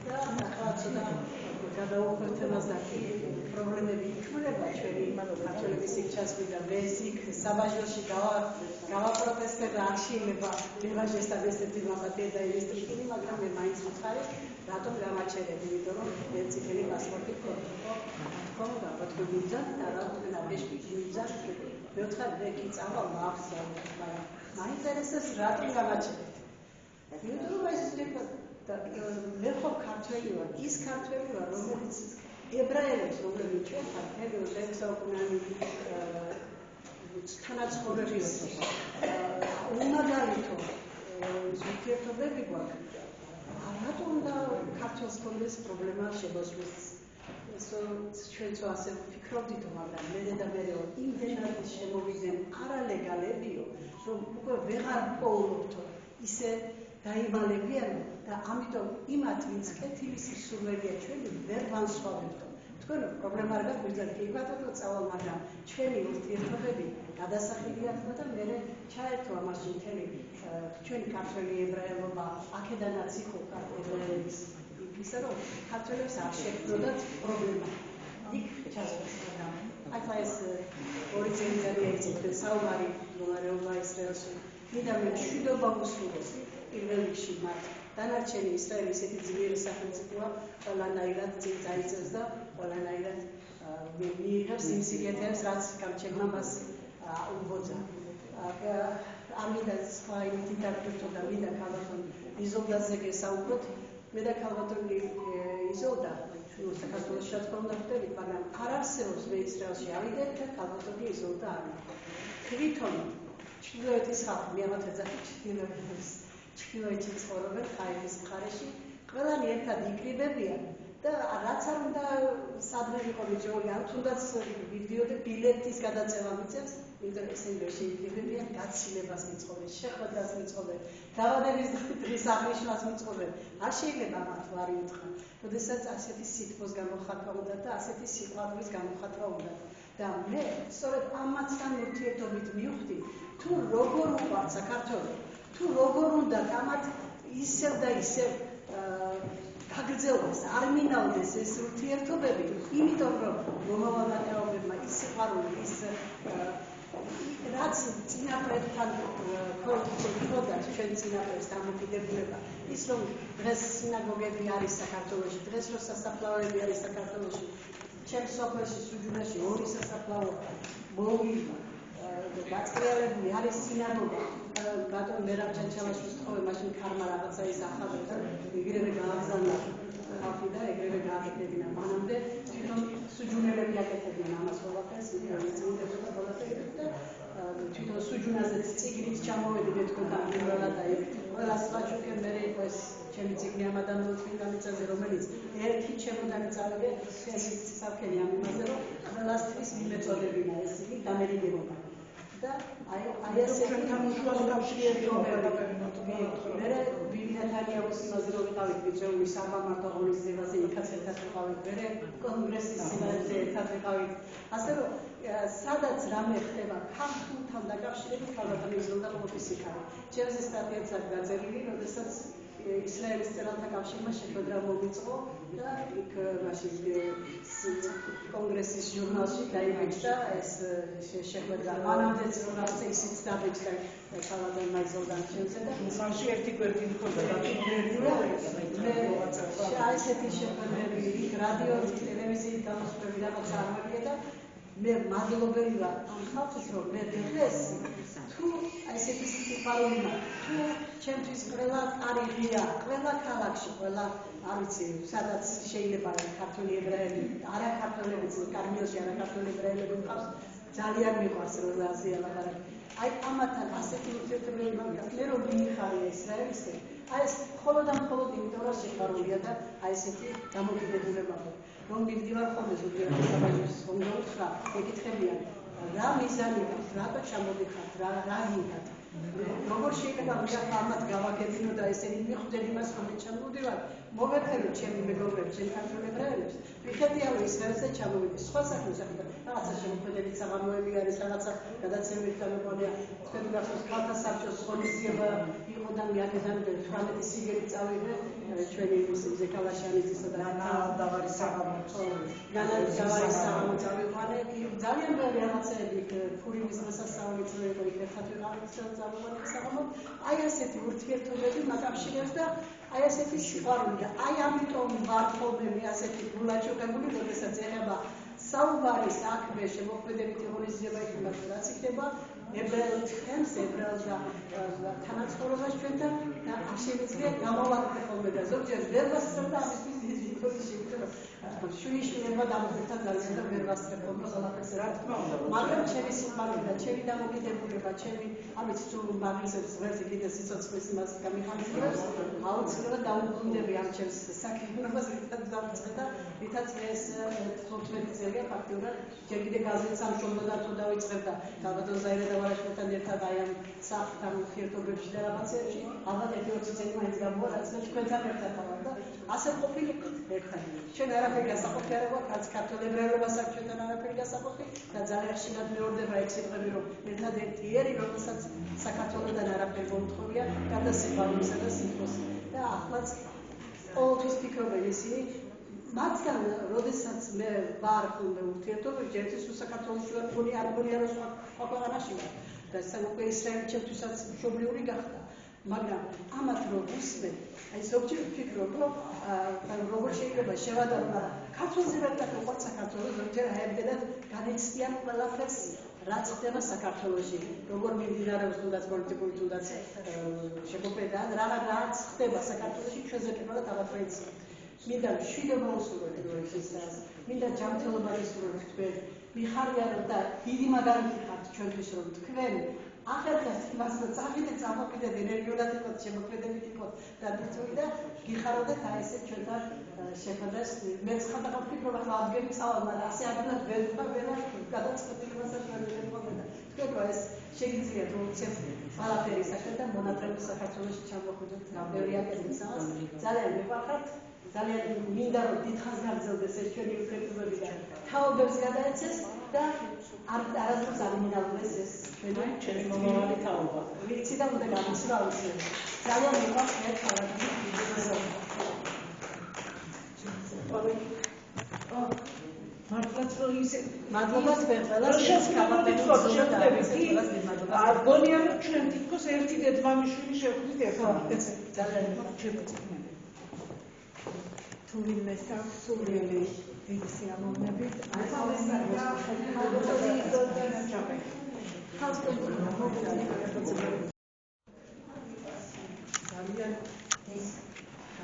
და ახლა ცოტა გადაუხვევთ და პრობლემები იქმნება ჩვენი ქართველების იქ ჩასვლიდა მეც იქ საბაჟოში გავაპროტესტებ და არ შეიძლება მევაჟესთან ესეთი მამათე და ინსტრუქტორი მაგრამ მე მაინც ვიხარი რატომ გამაჩერებ იმიტომ რომ მე წითელი პასპორტი გქონდა თქო და ვიძა და რატომ ნაბეჭდი ვიძა მე ვთხარ მე კი წავალ მაქვს მაგრამ მაინტერესებს რატომ გამაჩერებ იმიტომ რომ ეს მე ხო ქართველი ვარ ის ქართველი ვარ რომელიც ებრაელებს რომლებიც ჩვენ ქართველებს საუკუნიანი თანაცხოვრების უმაგალითო ურთიერთობები გვაქვს რატომ უნდა ქართველს კონდეს პრობლემა შეგოსმის ჩვენც ასე ვფიქრობდით მაგრამ მე და მე იმდენად შემოვიდნენ არალეგალებიო რომ უკვე ვეღარ პოულობთო ისე დაიმალებიან და ამიტომ იმათ ვინც კეთილის სურვილია ჩვენი ვერ ვანსხვავებთ თქვენ პრობლემა არ გაგვიძართ კი ბატონო წავალ მაგრამ ჩვენი ურთიერთობები გადასახილია თქო და მე ჩაერთო ამაში მთელი ჩვენი ქართველი ებრაელობა აქედანაც იყო ებრაელების ისა რომ ქართველებს არ შექმნოდათ პრობლემა იქ ჩასვას მაგრამ ახლა ეს ორი წელი დაიწყო საუბარი მდგომარეობა ისრაელში მინდა მე მშვიდობა უსურვოს პირველ რიგში მათ დანარჩენი ისრაელი ისეთი ძლიერი სახელმწიფოა ყველანაირად წაიწევს და ყველანაირად მიიღებს იმ სიგეთებს რაც გამჩენმა მას უბოძა ამიტომ სხვა იმით დაგვრჩა და მინდა ქალბატონ იზოლდაზე გესაუბროთ მე და ქალბატონი იზოლდა საქართველოში რა თქმა უნდა ხვდებით მაგრამ არ არსებობს მე ისრაელში ავიდეთ და ქალბატონი იზოლდა არ თვითონ ჩრდილოეთის ხალხი მე ამათ ეძახით ჩრდილოეთში ცხოვრობენ ხაირის მხარეში ყველანი ერთად იკრიბებიან და რაც არ უნდა სადღე იყო მიჭრული არ თუნდაც ვიდიოდე ბილეთის გადაწევა მიწევს იმიტომ ესენი ვერ შეიკრიბებიან გაცილებას მიწყობენ შეხვედრას მიწყობენ დაავადების დღის აღნიშვნას მიწყობენ არ შეიძლება მათ ვარი უთხრა როდესაც ასეთი სიტყვის გამოხატვა უნდა და ასეთი სიტყვის გამოხატვა უნდა და მე სწორედ ამათთან ურთიერთობით მივხვდი თუ როგორ უყვართ საქართველოს თუ როგორ უნდა ამათ ისევ და ისევ გაგრძელდეს არ მინავდეს ეს ურთიერთობები იმიტომ რომ მომავალნაირებმა ის სიყვარული ის რაც წინაპრებთან ქონდა ჩვენ წინაპრებს დამოკიდებულება ის რომ დღეს სინაგოგები არის საქართველოში დღეს რომ სასაფლაოები არის საქართველოში ჩემს სოფელში სუჯუნაში ორი სასაფლაო მოვიდა დაწყრიალებული არის სინაგოგა ბატონ მერაბ ჩანჩალაშვილის თხოვე მაშინ ქარმა რაღაცა ისახავენ და იგრევე გააგზავნა ხალხი და ეგრევე გააკეთებინა მანამდე თვითონ სუჯუნელები აკეთებდნენ ამას ყველაფერს წმინდებს და ყველაფერს და თვითონ სუჯუნაზეც წიგნით ჩამოვედი მე თქო და მიღლა და ყველა სპაჩუკე მე იყო ეს ჩემი წიგნი ამ ადამიანის წმინდა მიწაზე რომელიც ერთი შემოდაგწავე ეს საფქენი ამ იმაზე რომ ყველასთვის მიმეწოდებინა ეს იგი დამერიგებოდა და აი ასეთი თამაშს კავშირი მე ბიბლიოთეკარის იმაზე რომ ვიყავით ბიჭები სამამართო ღონისძიებაზე იქაც ერთად ვიყავით მე კონგრესის სიმაღლეზე ერთად ვიყავით ასე რომ სადაც რამე ხდება ქართულთან დაკავშირებით ქალბატონი იზოლდა ყოფის იქარი ჩემზე სტატიაც აქვს გაწერილი როდესაც ისრაელის მწერალთა კავშირმა შეხვედრა მომიწყო და იქ მაშინ კონგრესის ჟურნალში დაიბეჭდა ეს შეხვედრა. მანამდეც რაღაცა ისიც დაბეჭდა ქალაქ მაიზელდან შევზე და მაშინ ერთი გვერდი მქონდა აი ესეთი შეხვედრები იქ რადიო ტელევიზიის გამოსვლები რაღაც აღმოჩნდა და მე მადლობელი ვარ ამ ხალხის რომ მე დღეს თუ ესეთი სიყვარული მაქვს თუ ჩემთვის ყველა ტარიღია ყველა ქალაქში ყველა არ ვიცი სადაც შეიძლება ქართული ებრაელი არა ქართველებიც კარმიელში არა ქართული ებრაელები მყავს ძალიან მიყვარს რომ აზია ლაპარაკი აი ამათან ასეთი ურთიერთობები მაქვს მე რომ მიიხარია ისრაელისკენ აი ეს მხოლოდ იმიტომ რომ სიყვარულია და აი ესეთი დამოკიდებულება რომ მივდივარ ხოლმე ზოგიერთ საბაჟოს მომდოვრხა ეკითხებიან რა მიზანი გაქვს რატო ჩამოდიხართ რა გინდათ როგორ შეიძლება მე ამათ გავაგებინო და ესენი მიხვდენ იმას რომ ჩამოდივარ მოვეფერო ჩემი მეგობრებს ჩემ ქართულ ებრაელებს ვიხდი რომ ისრაელზე ჩამოვიდეს სხვა საქმეს ახლა რაღაცა შემოქმედებით საღამოები არის რაღაცა გადაცემით გამოგონია თქვენ გახსოვს ქალთა საბჭოს ღონისძიება იყო და მე აქედან 18 სიგელი წავიდე ჩვენი ზეკალაშანიძისა და დავარის საღამო წავიყვანე ძალიან ბევრი რაღაცები ფურიმის დღესასწაული წვეულიყო იქ ერთად ვიყავით წავიყვანე საღამო აი ასეთი ურთიერთობები მაკავშირებს და აი ასეთი სიყვარული და აი ამიტომ ვარ ხოლმე მე ასეთი გულაჩოკებული როდესაც ეხება საუბარი საქმე შემოქმედებითი ღონისძიება იქნება რაც იქნება ებრაელ თემს ებრაელ და თანაცხოვრებას ჩვენთან და შემიძლია გამოვაკეთე ხოლმე და ზოგჯერ ვერ ვასწრებ და ამისთვის დიდი შეგვიძლია შვილიშვილებმა დამოუკითა ძალიან და ვერ ვასწრებ ხოლმე ყველაფერს რა თქმა უნდა მაგრამ ჩემი სიყვარული და ჩემი დამოკიდებულება ჩემი ამით თუ მაგისებს ვერც კიდე სიცოცხლის მას გამიხარჯულებს აუცილებლად დაუბრუნდები ამ ჩემს საქმიანობას რითაც დავწყე და რითაც ეს 15 წელია ფაქტიურად ჯერ კიდე გაზეთს ამშობლო და თუ დავიწყებ და ალბათ ზაირა და ვარაშვილთან ერთად აი ამ სახლთან ურთიერთობებში და რაღაცებში ალბათ 1-2 წელი მაინც გამოვა რაც მე თქვენთან ერთად ვარ და ასე ყოფილიყო ერთად ჩვენ არაფერი გასაყოფი არ ვარ რაც ქართულ ებრაელობას აქვს ჩვენთან არაფერი გასაყოფი და ძალიან ხშირად მეორდება ეგ სიტყვები რომ ერთადერთი ერი რომელსაც საქართველოსთან არაფერი მომთხოვია გარდა სიყვარულისა და სიმხოს და ახლაც ყოველთვის ფიქრობენ ისინი მათგან როდესაც მე ვარ ხოლმე ურთიერთობებში ერთის საქართველოში ვარ მგონი არ მგონია რომ სხვა ქვეყანაში ვარ და უკვე ისრაელი ჩემთვისაც მშობლიური გახდა მაგრამ ამათ რომ ვუსმენ აი ზოგჯერ ვფიქრობ რომ როგორ შეიძლება შევადაროთ ქართულზე მეტად უყვართ საქართველოს ზოგჯერ აებდენად განიცდიან ყველაფერს რაც ხდება საქართველოში როგორ მიმდინარეობს თუნდაც პოლიტიკური თუნდაც შეფოფედა რაც ხდება საქართველოში ჩვენზე პირველად აღატრეიცია მინდა მშვიდობა უსურვოთ როიქისას მინდა ჯანმრთელობა ისურვოთ თქვენ მიხარია რომ და დიდი მაგალითი ხართ ჩვენთვის რომ თქვენ ახერხეთ იმას რომ წავიდეთ წამოყიდეთ ენერგიულად იყოთ შემოქმედებით იყოთ და ბრძოლი და გიხაროთ აი ესე ჩვენთან შეხვედრას მე ხანდახან ვფიქრობ ახლა ადგილი წავალ მაგრამ ასე ადვილად ვერ გადაწყვეტილი მასაკრებია და თქვენ რომ ეს შეგიძლია რომ უცებ ყველაფერი საქმე და მონატრები საქართველოში ჩამოხვიდეთ ბევრი აკეთებს ამას ძალიან მივახართ ძალიან მინდა რომ დიდხანს გაგრძელდეს ეს ჩვენი ურთიერთობები და თაობებს გადაეცეს და არასდროს არ მინდავრდეს ეს ჩვენი მომავალი თაობა. ვიცი და უნდა გამიცნო აუცილებლად. ძალიან მიყვარს მე ქალაქი. მართლაც რომ ისე მადლობას ვეღალას შევხვდებით არ გონია რომ ჩვენ თითქოს ერთი დედმამიშვილი შევხვდით ერთად. ძალიან მიყვარს. თუ ვინმე აქვს სურვილი დიდი სიამოვნებით ძალიან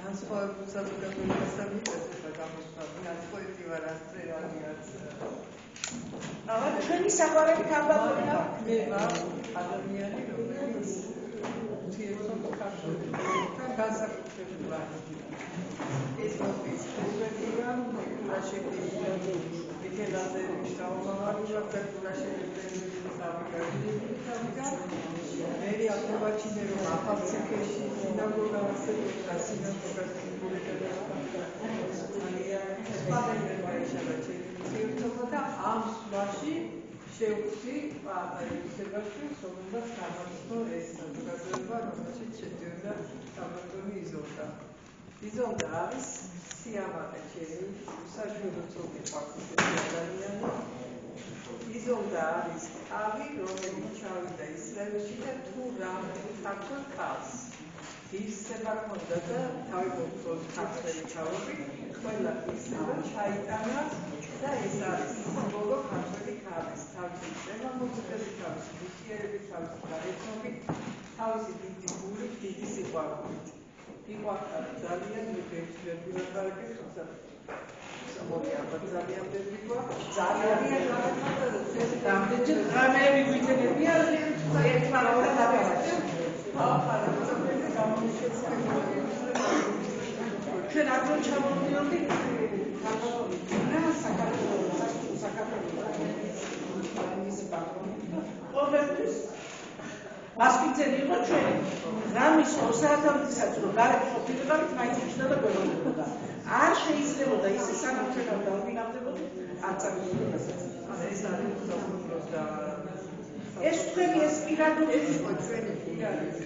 განსხვავებულ საზოგადოებასთან მიწესება გამოსვლები განსხვავებული ვარ ასტრეალიაც აღარ ჩვენი საყვარელი კაბაკია მე ვარ ადამიანი რომელიც ურთიერთობს ქართველებთან განსაკუთრებით ვარ ეს მოგვის პერსპექტივა კულაშექი ეკელაზე შტაუბავარია კულაშექი მერი აკოვაჩინე რომ ახალციხეში სინაგოგა არსებობდა სინაგოგა სიმბოლიკა სპადენერმა ეშალა ურთიერთობა და ამ სვაში შევხვდი პატრიოტებაშვილს, რომელსაც გამარჯვო ეს საზოგადოება, რომელშიც შედიოდა კაბატონი იზოლდა. იზოლდა არის სიამაყე ჩემი, უსაშვებო ცოლი ფაქტორი ადამიანი. იზოლდა არის თავი, რომელიც ჩავიდა ისრაელში და თუ რამე ფაქტორ ქავს. ისება ქონდა და თავი მოგწონს ქართველი თავები, ყველა ისება ჩაიტანა და ეს არის ბოლო ქართველი ქალის თავისი წემამოწმებელი თავისი ნივთიერების თავისი გარეთმობით თავისი დიდი გულით დიდი სიყვარულით იყვარდა ძალიან მეგეჭირებულებარები თუმცა სამოლიაბა ძალიან ბევრია ძალიან რამდენჯერ ღამეები გვიძენებია ერთმანეთს ჩვენ აგრონ ჩამოვიდოდი მასპინძელი იყო ჩვენი რამის 2 საათამდესაც რომ გარეთ ყოფილიყავით მაინც უჩნდა და გვეუბნებოდა არ შეიძლებოდა ისე სანამ ჩვენ არ დავინახდებოდი არ წაგებოდებასაც ეს არის უბრალოდ და ეს თქვენი ეს პირადული იყო ჩვენი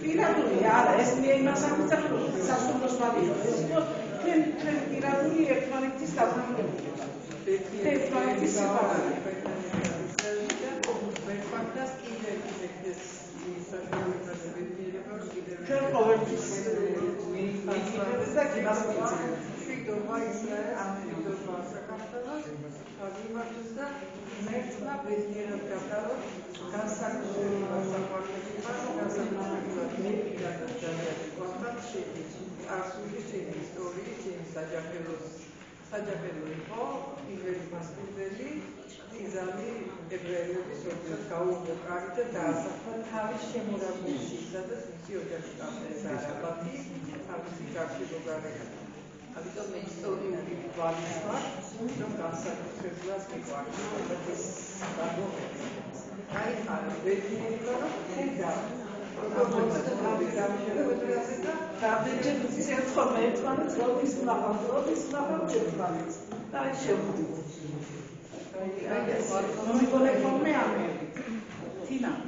პირადული არა ეს მე იმას ამბობ რომ სასურველს მადიო ეს იყო ჩვენ პირადული ერთმანეთის დაბრუნებულება ერთმანეთის სიყვარული ფაქტას კიდევ ეს ჩვენ ყოველთვის მიიღებთ და გიმასპინძს შვიდობა ისრაელს შვიდობა საქართველოს გიმართოს და მერტმა ბედნიერად გატაროთ განსაკუთრებული განსაკუთრებულად მე პირადად ძალიან გვაქვს ჩემი წარსული ჩემი ისტორია ჩემი საჯაყელო იყო პირველი მასპინძელი იზამი ებრაელების ორგანოს გაუგო კარი და დაასახა თავის შემორაბულში, სადაც მისი ოჯახი გახდა არაბათი, თავისი გარშემო გარეა. ამიტომ მე ისტორიული გვარის ვარ, რომ განსაკუთრებულად მიყვარს ეს გადმოღება. გაიხარა ბედნიერება, რომ ხედა როგორც თავის გამშვებებაზე და რამდენჯერ ერთხელ მე ერთმანეთს როდის ვნახავ ერთმანეთს და აი შევხვდით. Nomicone come ame. Tina.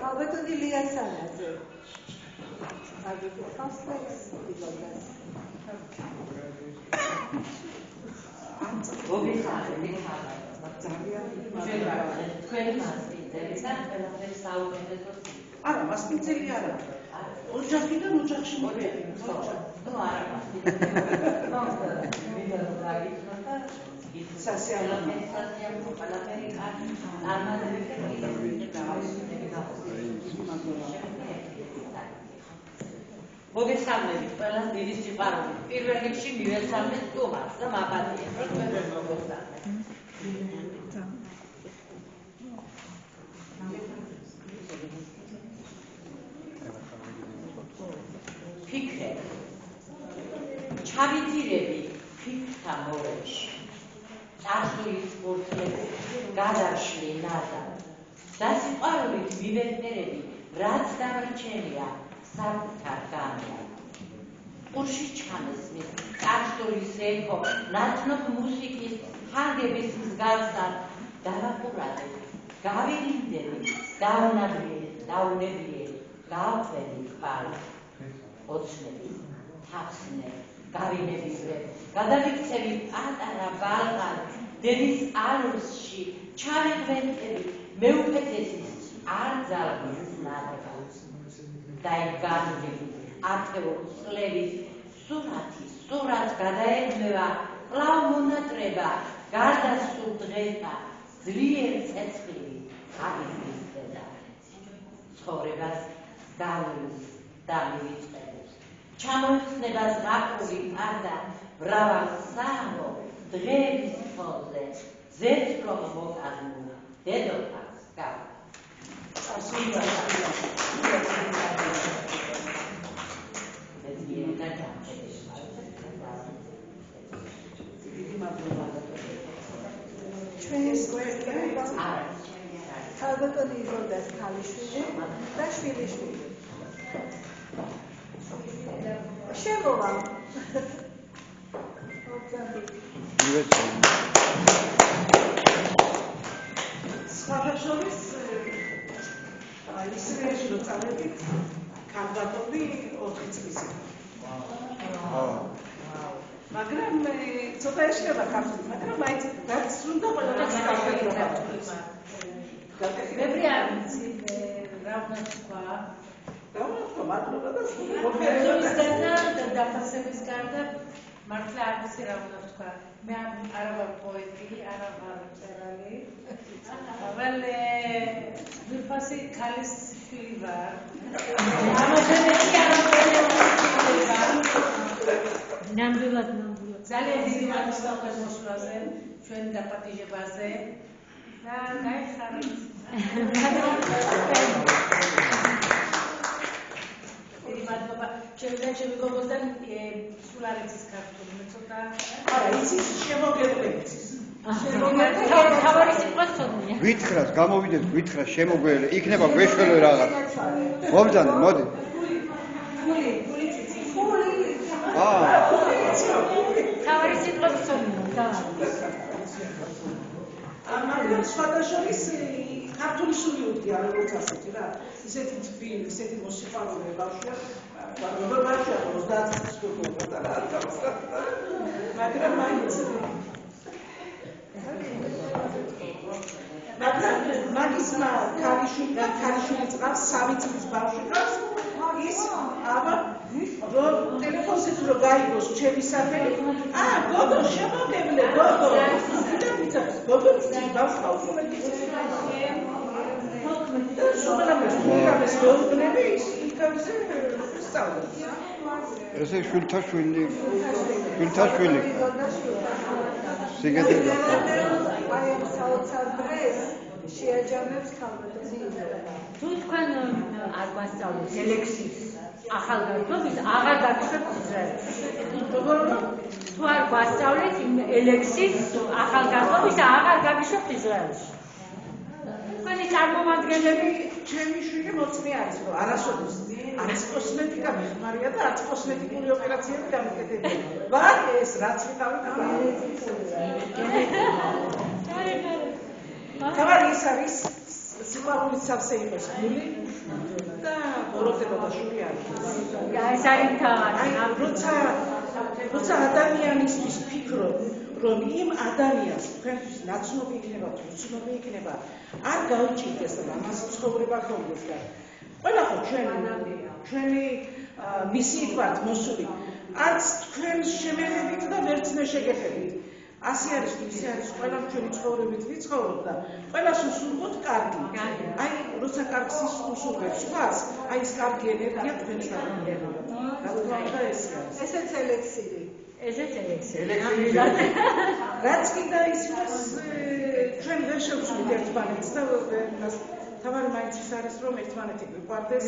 Alberto di Liazzanese. Alberto Fastlex di Goldas. არა, მასპინძელი არა. ოჯახიდან ოჯახში მოვიდნენ. ნუ არა. მოგესალმებით ყველას დიდი სიყვარული. პირველ რიგში მივესალმეთ ტომას და მაპატიეს, რომ თქვენ ვერ მოგესალმეთ. ფიქრე ჩავიძირები ფიქრთა მორევში წარსულის პორტრეტი გადაშლი ნადა და სიყვარულით მივეწერები რაც დამრჩენია საკუთარ განია ყურში ჩამესმის წარსულის ექო ნაცნობ მუსიკის ხარგების მსგავსად დავაყურადებ გავილინდები დაუნებლიერი გავყვენი ხვალ ოცნები თაფსნე გავინებისრე გადავიქცევი პატარა ბალყან დედის ალუსში ჩავიღვენწები მეუფეთესის არ ძალვის ნადრგავს დაიგანვილი ათეულ წლების სურათს გადაეძმევა კვლავ მონატრება გარდასულ დღესა ძლიერ ცეცხლი აღიზრის დედა ცხოვრებას გავლის და მივიწყებს ჩამოიხსნებას გაყოლი პარდა ბრავალ სამო დღეების ფონზე ზეცფლობ მოკაზმულ დედოფალს გავ ჩვენს ალბათონი იზოლდას ქალიშვილი და შვილიშვილი შემოვა მივეცემ შორის ისრაელში რო წავედით, ქალბატონი 4 წლის იყო. მაგრამ ცოტა ეშლება ქართული, მაგრამ მაინც რაც უნდა ყველას გავაკეთებდა. მე არ ვიცი, რა უნდა თქვა. მადლობა და მოგერებისგან დაფასების გარდა მართლა არ ვიცი რა უნდა თქვა. მე არა ვარ პოეტი, არა ვარ მწერალი. אבל ვიფასი ქალის შვილი ვარ. ამჟამად არა ნამდვილად ძალიან დიდი მადლობა მოსვლაზე, ჩვენი დაპატიჟებაზე და გაიხარით. დიდი მადლობა. ჩემი გოგოსთან სულ არ იცის ქართული, მე ცოტა არა იცის შემოგევლებს. თავარი სიტყვა ცოდნია. გითხრას, გამოვიდეთ გითხრას შემოგველი, იქნება გვეშველო რაღაც. მომძანე, მოდი. თავარი სიტყვა ცოდნია. მაგრამ სხვადასხვის ქართული სული უდგია როგორც ასეთი რა. ისეთი თბილი, ისეთი მოსიყვარულე ბავშვია. როგორ ბავშვია 30 წლის გოგოა და მაგრამ მაინც მაგრამ მაგისმა ქალიშვილი წავს 3 წლის ბავშვი ყავს ის აბა რომ ტელეფონზე თუ რო გაიგოს ჩემი სახელი გოგო შემოგევლე გოგო გოგო ბავშვი აუცილებლად შუღლამეს გოგონები იქავზე სწავლობს ესე შვილთაშვილი სიგეთები აი ამ საოცარ დღეს შეაჯამებს ქალბატონი თუ თქვენ არ გვასწავლოთ ელექსის ახალგაზრდობის აღარ გაგიშვებთ ისრაელში. თუ არ გვასწავლეთ ელექსის ახალგაზრდობის აღარ გაგიშვებთ ისრაელში. თქვენი წარმომადგენლები ჩემი შვილი მოწმე არის რომ არასოდეს არც კოსმეტიკა მეხმარია და არც კოსმეტიკური ოპერაციები გამიკეთებია. ვარ ეს რაც ვიყავი თავარი ის არის სიყვარულით სავსე იყოს გული და ბოროტება და შვილი არის. ეს არის თავარი. როცა ადამიანისთვის ფიქრობ რომ იმ ადამიანს თქვენთვის ნაცნობი იქნება თუ უცნობი იქნება არ გაუჭირდეს და ამას ცხოვრება ხონდეს და ყველა ხო ჩვენი მისიით ვართ მოსული არც თქვენ შემეღებით და ვერც მე შეგეხებით ასე არის თუ ისე არის ყველა ჩვენი ცხოვრებით ვიცხოვრობ და ყველას უსურვოთ კარგი აი როცა კარგს უსურვებს სხვას აი ეს კარგი ენერგია თქვენს დაგმერება და ესე არის ესეც ელექსირი ესეც ელექსირი რაც კიდე ის ჩვენ ვერ შევცვლით ერთმანეთს და თავარი მაინც ის არის რომ ერთმანეთი გვიყვარდეს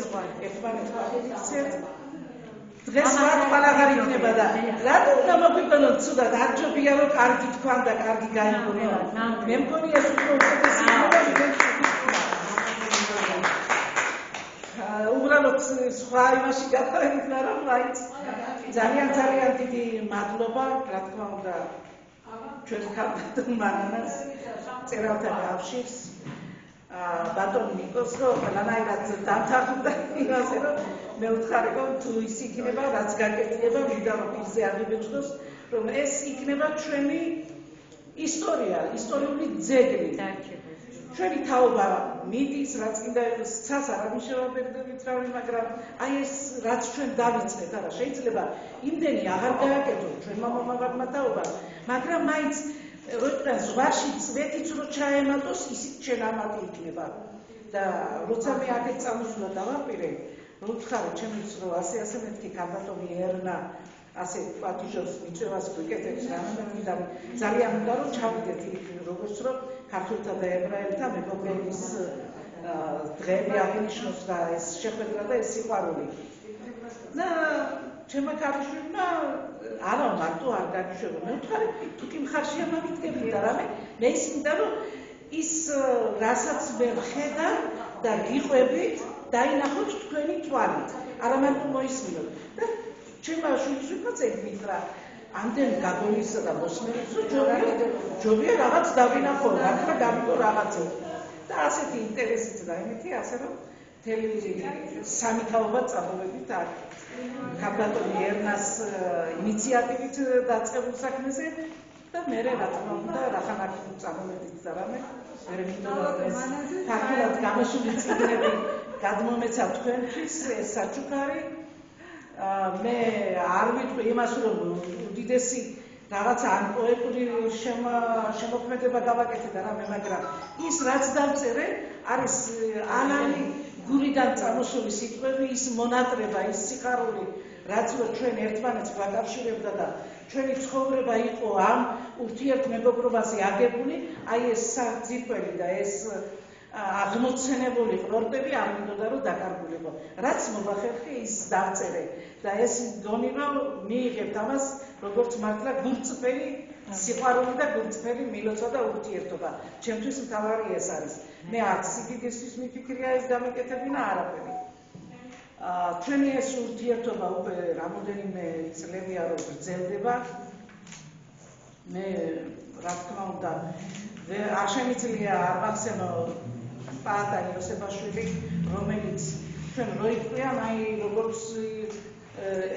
ერთმანეთს ვაქცევთ დღეს მათ ყველაღარ იქნება და რატო უნდა მოგვიგონოთ ცუდად არ ჯობია რომ კარგი თქვან და კარგი გაიგონოთ მე მგონი ეს უფრო უკეთესი უბრალოდ სხვა იმაში გადავიდნა რომ მაინც ძალიან დიდი მადლობა რა თქმა უნდა ჩვენ ქალბატონ მანანას წერალთა კავშირს ბატონ ნიკოს რომ ყველანაირად დამთავრდა იმაზე რომ მე ვთხარი რომ თუ ის იქნება რაც გაკეთდება მინდა რომ პირზე აღიბეჭდოს რომ ეს იქნება ჩვენი ისტორია ისტორიული ძეგლი ჩვენი თაობა მიდის რაც კიდე ცას არ ამიშევებდებით რავი მაგრამ აი ეს რაც ჩვენ დავიწყეთ არა შეიძლება იმდენი აღარ გააკეთოთ ჩვენმა მომავალმა თაობამ მაგრამ მაინც როცა ზღვაში წვეთიც რო ჩაემატოს ისიც შენამატი იქნება და როცა მე აქეთ წამოსვლა დავაპირე რომ ვთხარი ჩემს რო ასე მეთქი ქალბატონი ერნა ასე პატიჟოს მიწევას გვიკეთებს რამე და ძალიან უნდა რომ ჩავიდეთ იქ როგორც რომ ქართულთა და ებრაელთა მეგობრობის დღეები აღინიშნოს და ეს შეხვედრა და ეს სიყვარული და ჩემმა ქალიშვილმა არა მარტო არ გაგიშვება მე ვთქვი თუ კი მხარშია მოგიდგებით და რამე მე ის მინდა რომ ის რასაც მე ვხედავ და გიყვებით დაინახოთ თქვენი თვალით არა მარტო მოისმინოთ და ჩემმა შვილიშვილმაც ეგ მითხრა ამდენ გაგონისა და მოსმენისა ჯობია რაღაც დავინახო რა თქმა გამიგო რაღაცა და ასეთი ინტერესიც და იმითი ასე რომ მთელი სამი თაობა წამოვედით აქ ქალბატონი ერნას ინიციატივით დაწყებულ საქმეზე და მე რა თქმა უნდა რახან აქ წამოვედით და რამე მე თაკურად გამოსული წიგნები გადმომეცა თქვენთვის ეს საჩუქარი მე არ ვიტყვი იმას რომ უდიდესი რაღაცა ან პოეტური შემოქმედება გავაკეთე და რამე მაგრამ ის რაც დავწერე არის ანალი გულიდან წამოსული სიტყვები ის მონატრება ის სიხარული რაც ჩვენ ერთმანეთს ვაკავშირებდა და ჩვენი ცხოვრება იყო ამ ურთიერთმეგობრობაზე აგებული აი ეს საძირკველი და ეს აღმოცენებული ყრორტები არ მინდოდა რომ დაკარგულიყო რაც მოვახერხე ის დავწერე და ეს მგონი რომ მიიღებთ ამას როგორც მართლა გულწრფელი სიყვარული და გულწრფელი მილოცვა და ურთიერთობა ჩემთვის მთავარი ეს არის მე არც სიდიდისთვის მიფიქრია ეს დამეკეთებინა არაფერი ჩვენი ეს ურთიერთობა უკვე რამოდენიმე წლებია რომ გრძელდება მე რა თქმა უნდა არ შემიძლია არ მახსენო პაატა იოსებაშვილი რომელიც ჩვენ როიყვია აი როგორც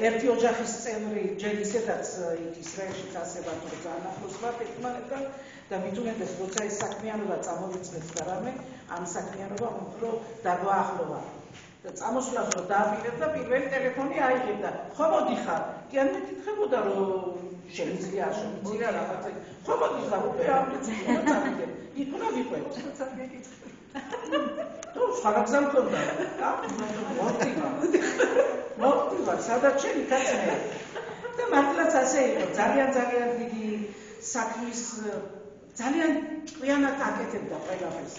ერთი ოჯახის წევრი ჯერ ისედაც იქ ისრაელშიც ასება თუ ძალიან ახლოს ვართ ერთმანეთთან და მithumetes როცა ეს საქმიანობა წამოვიწყეთ და რამე ამ საქმიანობამ უფრო დაგვაახლოვა და წამოსვლას რომ დააპირებ და პირველი ტელეფონი აიღებ და ხო მოდიხარ კი ან მეკითხებოდა რომ შემიძლია არ შემიძლია რაღაცა ხო მოდიხარ უკვე ამბიცია წავიდე იქ უნდა ვიყვეთ თუ სხვაგზა მქონდა მოვტივა სადაც შენი კაცმე და მართლაც ასე იყო ძალიან დიდი საქმის ძალიან ჭკვიანად აკეთებდა ყველაფერს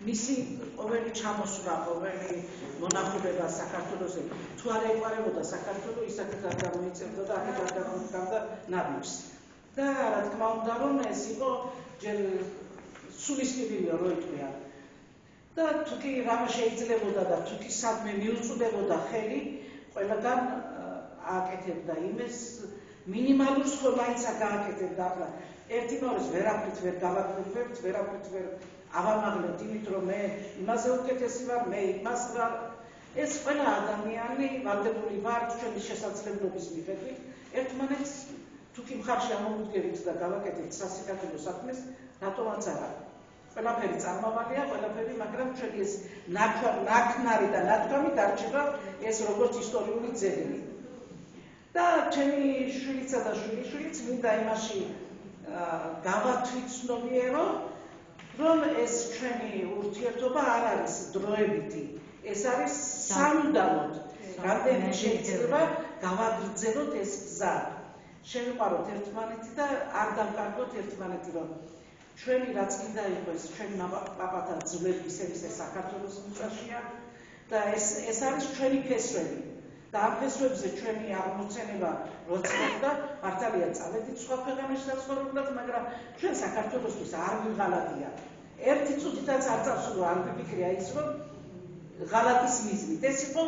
მისი ყოველი ჩამოსვლა ყოველი მონახულება საქართველოსზე თუ არ ეყარებოდა საქართველო ისაკეთ არ გამოიწევდა და აქეთ არ გამოდგამდა ნაბიჯს და რა თქმა უნდა რომ ეს იყო ჯერ სულისკვეთია რო იტყვია და თუკი რამე შეიძლებოდა და თუკი სადმე მიუწვდებოდა ხელი ყველგან ააკეთებდა იმეს მინიმალურს ხო მაინც გააკეთებდა ახლა ერთი მორის ვერაფრით ვერ გავაკეთებთ ვერაფრით ვერ ავამაღლებთ იმით რომ მე იმაზე უკეთესი ვარ მე იმას ვარ ეს ყველა ადამიანი ვალდებული ვართ ჩვენი შესაძლებლობის მიხედვით ერთმანეთს თუკი მხარში ამოვუდგებით და გავაკეთებთ სასიკეთლო საქმეს რატომაც არა ყველაფერი წარმავალია ყველაფერი მაგრამ ჩვენი ეს ნაქნარი და ნათქვამი დარჩება ეს როგორც ისტორიული ძეგლი და ჩემი შვილიცა და შვილიშვილიც მინდა იმაში გავათვითცნობიერო რომ ეს ჩვენი ურთიერთობა არ არის დროებითი ეს არის სამუდამოდ რამდენი შეიძლება გავაგრძელოთ ეს გზა შევიყვაროთ ერთმანეთი და არ დავკარგოთ ერთმანეთი რომ ჩვენი რაც კიდე იყო ეს ჩვენი პაპათა ძვლები ისე საქართველოს მიწაშია და ეს არის ჩვენი ფესვები და ამ ფესვებზე ჩვენი აღმოცენება როცა მართალია წავედით სხვა ქვეყანაში საცხოვრებლად მაგრამ ჩვენ საქართველოსთვის არ ვიღალატია ერთი წუთითაც არ წავსულო არ ვიფიქრია ის რომ ღალატის მიზნით ეს იყო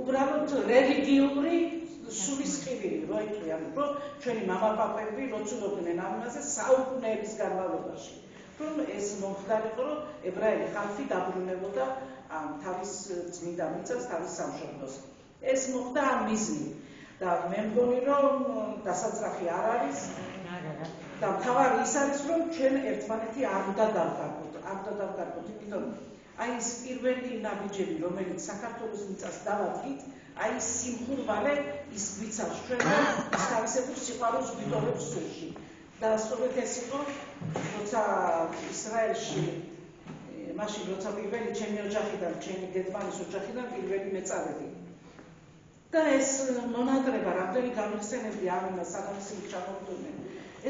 უბრალოდ რელიგიური სულისკვეთილი რო იტყვია რომ ჩვენი მამაპაპები ლოცულობდნენ ამაზე საუკუნეების განმავლობაში რომ ეს მომხდარიყო რომ ებრაელი ხალხი დაბრუნებოდა თავის წმინდა მიწას თავის სამშობლოს ეს მოხდა ამ მიზნით და მე მგონი რომ დასაძრახი არ არის და თავარი ის არის რომ ჩვენ ერთმანეთი არ უნდა დავკარგოთ იმიტომ აი ეს პირველი ნაბიჯები რომელიც საქართველოს მიწას დავადგით აი სიმხურვალე ის გვიცავს ჩვენ ის თავისებურ სიყვარულს გვიტოვებს სულში და სწორედ ეს იყო როცა ისრაელში მაშინ როცა პირველი ჩემი ოჯახიდან ჩემი დედმამის ოჯახიდან პირველი მეწავედი და ეს მონატრება რამდენი გამიხსენებდი ამინა საგამოსილი ჩამოვდოდნენ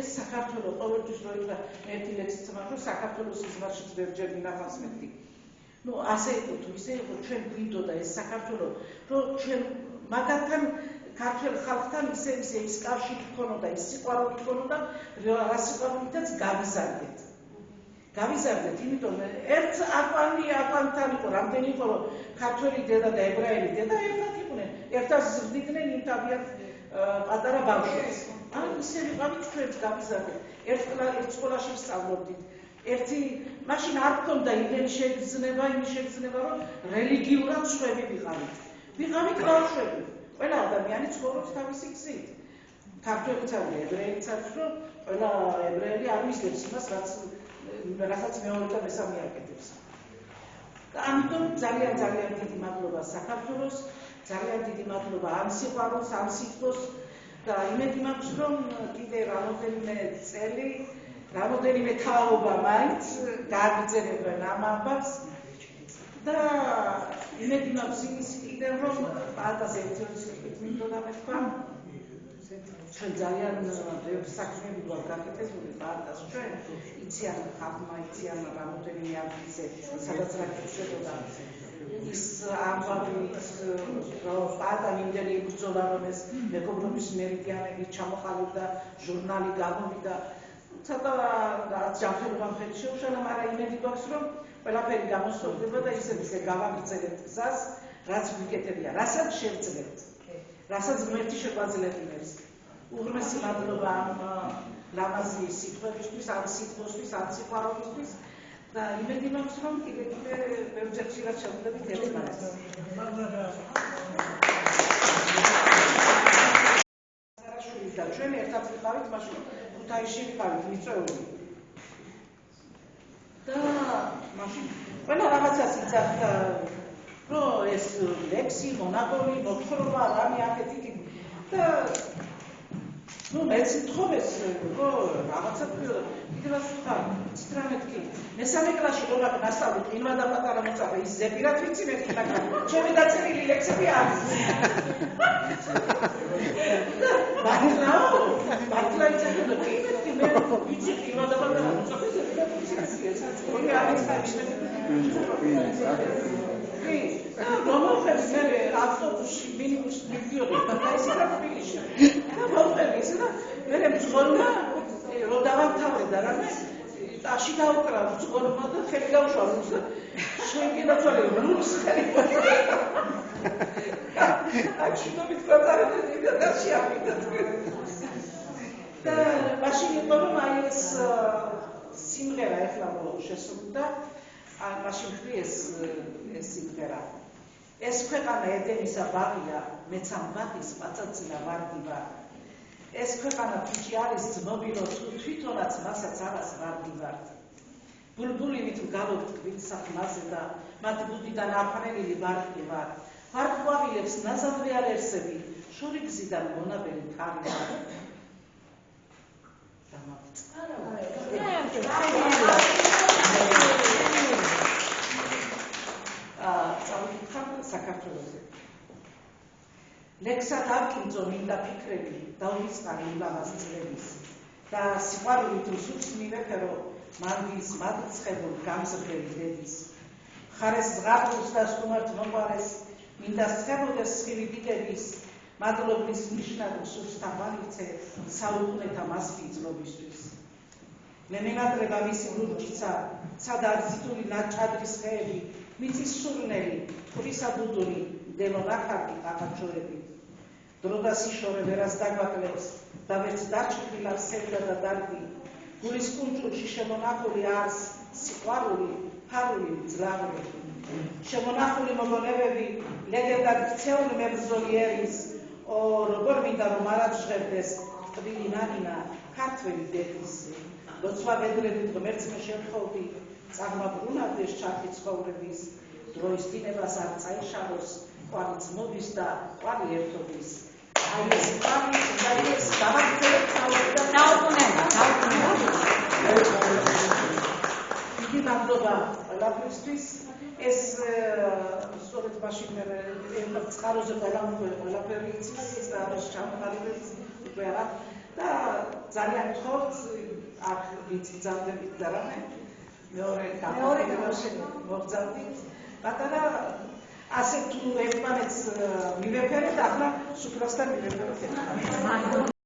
ეს საქართველოს ყოველთვის რო იყო ერთი ლექსიც მაგრამ საქართველოს ისმარშიც ვერჯერ მინახავს მეთქი ну ასე იყო თუ ისე იყო ჩვენ გვინდოდა ეს საქართველოს რომ ჩვენ მაგათთან ქართულ ხალხთან ისე ის კავშირი გქონოდა ის სიყვარული გქონოდა რა სიყვარულითაც გავიზარდეთ იმიტომ ერთ აკვანთან იყო რამდენი იყო რომ ქართველი დედა და ებრაელი დედა ერთად იყვნენ ერთად ზრდიდნენ იმ თავიანთ პატარა ბავშვებს ან ისე ვიყავით ჩვენ გავიზარდეთ ერთ სკოლაში ვსწავლობდით ერთი მაშინ არ გქონდა იმის შეგრძნება, რომ რელიგიურად შვები ვიყავით. ვიყავით ბავშვები. ყველა ადამიანი ცხოვრობს თავისი გზით. ქართველიც არის, ებრაელიც არის, რომ ყველა ებრაელი არ მისდევს იმას, რასაც მეორე და მესამე აკეთებს. და ამიტომ ძალიან დიდი მადლობა საქართველოს, ძალიან დიდი მადლობა ამ სიყვარულს, ამ სიტყვას და იმედი მაქვს, რომ კიდე რამოდენიმე წელი, რამოდენიმე თაობა მაინც გააგრძელებენ ამ ამბავს და იმედი მაქვს იმის კიდევ, რომ პაატას ერთეულისებით მინდოდა მეთქვა, ჩვენ ძალიან ბევრ საქმეები გვაქვს გაკეთებული პაატას ჩვენ, იციან ხალხმა, იციან რამოდენიმე ადგილზე, სადაც რა ხდებოდა. ის ამბავი, რომ პაატა მიმდენი იბრძოლა, რომ ეს მეგობრობის მერიდიანები ჩამოყალიბდა, ჟურნალი გამოვიდა. ცოტა ჯანმრთელობა მხოლოდ შეუშალა, მაგრამ იმედი გვაქვს, რომ ყველაფერი გამოსწორდება და ისე გავაგრძელებთ გზას, რაც გვიკეთებია, რასაც შევძლებთ, რასაც ღმერთი შეგვაძლევს. უღრმესი მადლობა ამ ლამაზი სიტყვებისთვის, ამ სიტყვისთვის, ამ სიყვარულისთვის და იმედი მაქვს, რომ კიდე ბევრჯერ ხშირად შევხვდებით ერთმანეთს. სარაშვილი და ჩვენ ერთად ვიყავით, მაშინ ქუთაისში ვიყავით მიწვეული. და მაშინ ყველა რაღაცას იცავდა, რომ ეს ლექსი, მონაგოლი, მოთხრობა, რამე აქეთ იქით და მეც თხოვეს, რომ რაღაცა კიდევ ასე ვთქვა, ცით რამე თქვი. მესამე კლასში რო ნასწავლი ყინვა და პატარა მოწაფე, ის ზეპირად ვიცი მეთქი, მაგრამ ჩემი დაწერილი ლექსები არის. მართლა იცოდა, კი მე ვიცი ყინვა და პატარა მოწაფე ზეპირად ვიცი, ესაც როგორ არის ხარჯები. რომახედს მე ავტობუსში მინიბუსში მივდიოდი და ისე რა თბილისში და მომწევი ისე და მე მძღოლმა რო დავამთავრე და რამე ტაში დავუკრავ მძღოლმა და ხელი გავშვა რუსს და შეიგინაცვალე რუსს ხელი აქ შედობით კატარები და ტაში ავიდა და მაშინ იყო რომ აი ეს სიმღერა ეხლა შესრულდა მაშინ ხრი ეს სიმღერა ეს ქვეყანა ედენისა ბაღია, მეც ამ ბაღის პაწაწინა ვარდი ვარ. ეს ქვეყანა ფიჭი არის ძმობილო, თუ თვითონაც მასაც არას ვარდი ვარ. ბულბულივით ვგალობ ტკბილსა ხმაზე და მათ ბუდიდან აფრენილი ვარდი ვარ. ვარდ ყვავილებს ნაზადვე არერსები, შური გზიდან მონაბელი ქარი ვარ. საქართველოზე. ლექსად ავკინწო მინდა ფიქრები, დავიწყარი ულამაზ წლების და სიყვარულით უსუქს მივეფერო მანდის მადრცხებულ გამზრდელი დედის. ხარეს ზღაპრს და სტუმართ მოყვარეს, მინდა სხებოდეს სხივი დიდების, მადლობის ნიშნად სურს თამალიცე საუკუნეთა მასვი ძლობისთვის. მე მემატება მისი ლურჯიცა, სად არის იტული ნაჭადრის ხეები, მიწის სურნელი, ფრისა ბუდური, დემო ნახარკი ყაყაჩოები. დრო და სიშორე ვერას დაგვაკლებს და ვერც დაჩრდილა სევდა და დარდი. გულის კუნჭულში შემონახული არის სიყვარული, ფარული, მძლავრი. შემონახული მოგონებები ლეგენდად ქცეული მებრძოლიერის, როგორ მინდა რომ არ აჩღებდეს ტკბილი ნანინა ქართველი დედის. როცა ვედრებით ღმერთს მე შემთხოვდი, წაღმაბრუნავდეს ჩართი ცხოვრების, დროის დინებას არ წაეშალოს, ყვავი ძმობის და ყვავი ერთობის. აი ეს ყვავი და ეს გავაგრძელებთ და დაუყუნება. დიდი მადლობა ყველაფერისთვის. ეს სწორედ მაშინ მე წყაროზე ყველაფერი იცის და არის ჩამოყალიბების უკვე არა და ძალიან გთხოვთ აქ ვიწგზავნებით და რამე მეორე გამოგებაში მოგზავნით პატარა ასე თუ ერთმანეთს მივეფერეთ ახლა სუფრასთან მივეფერეთ.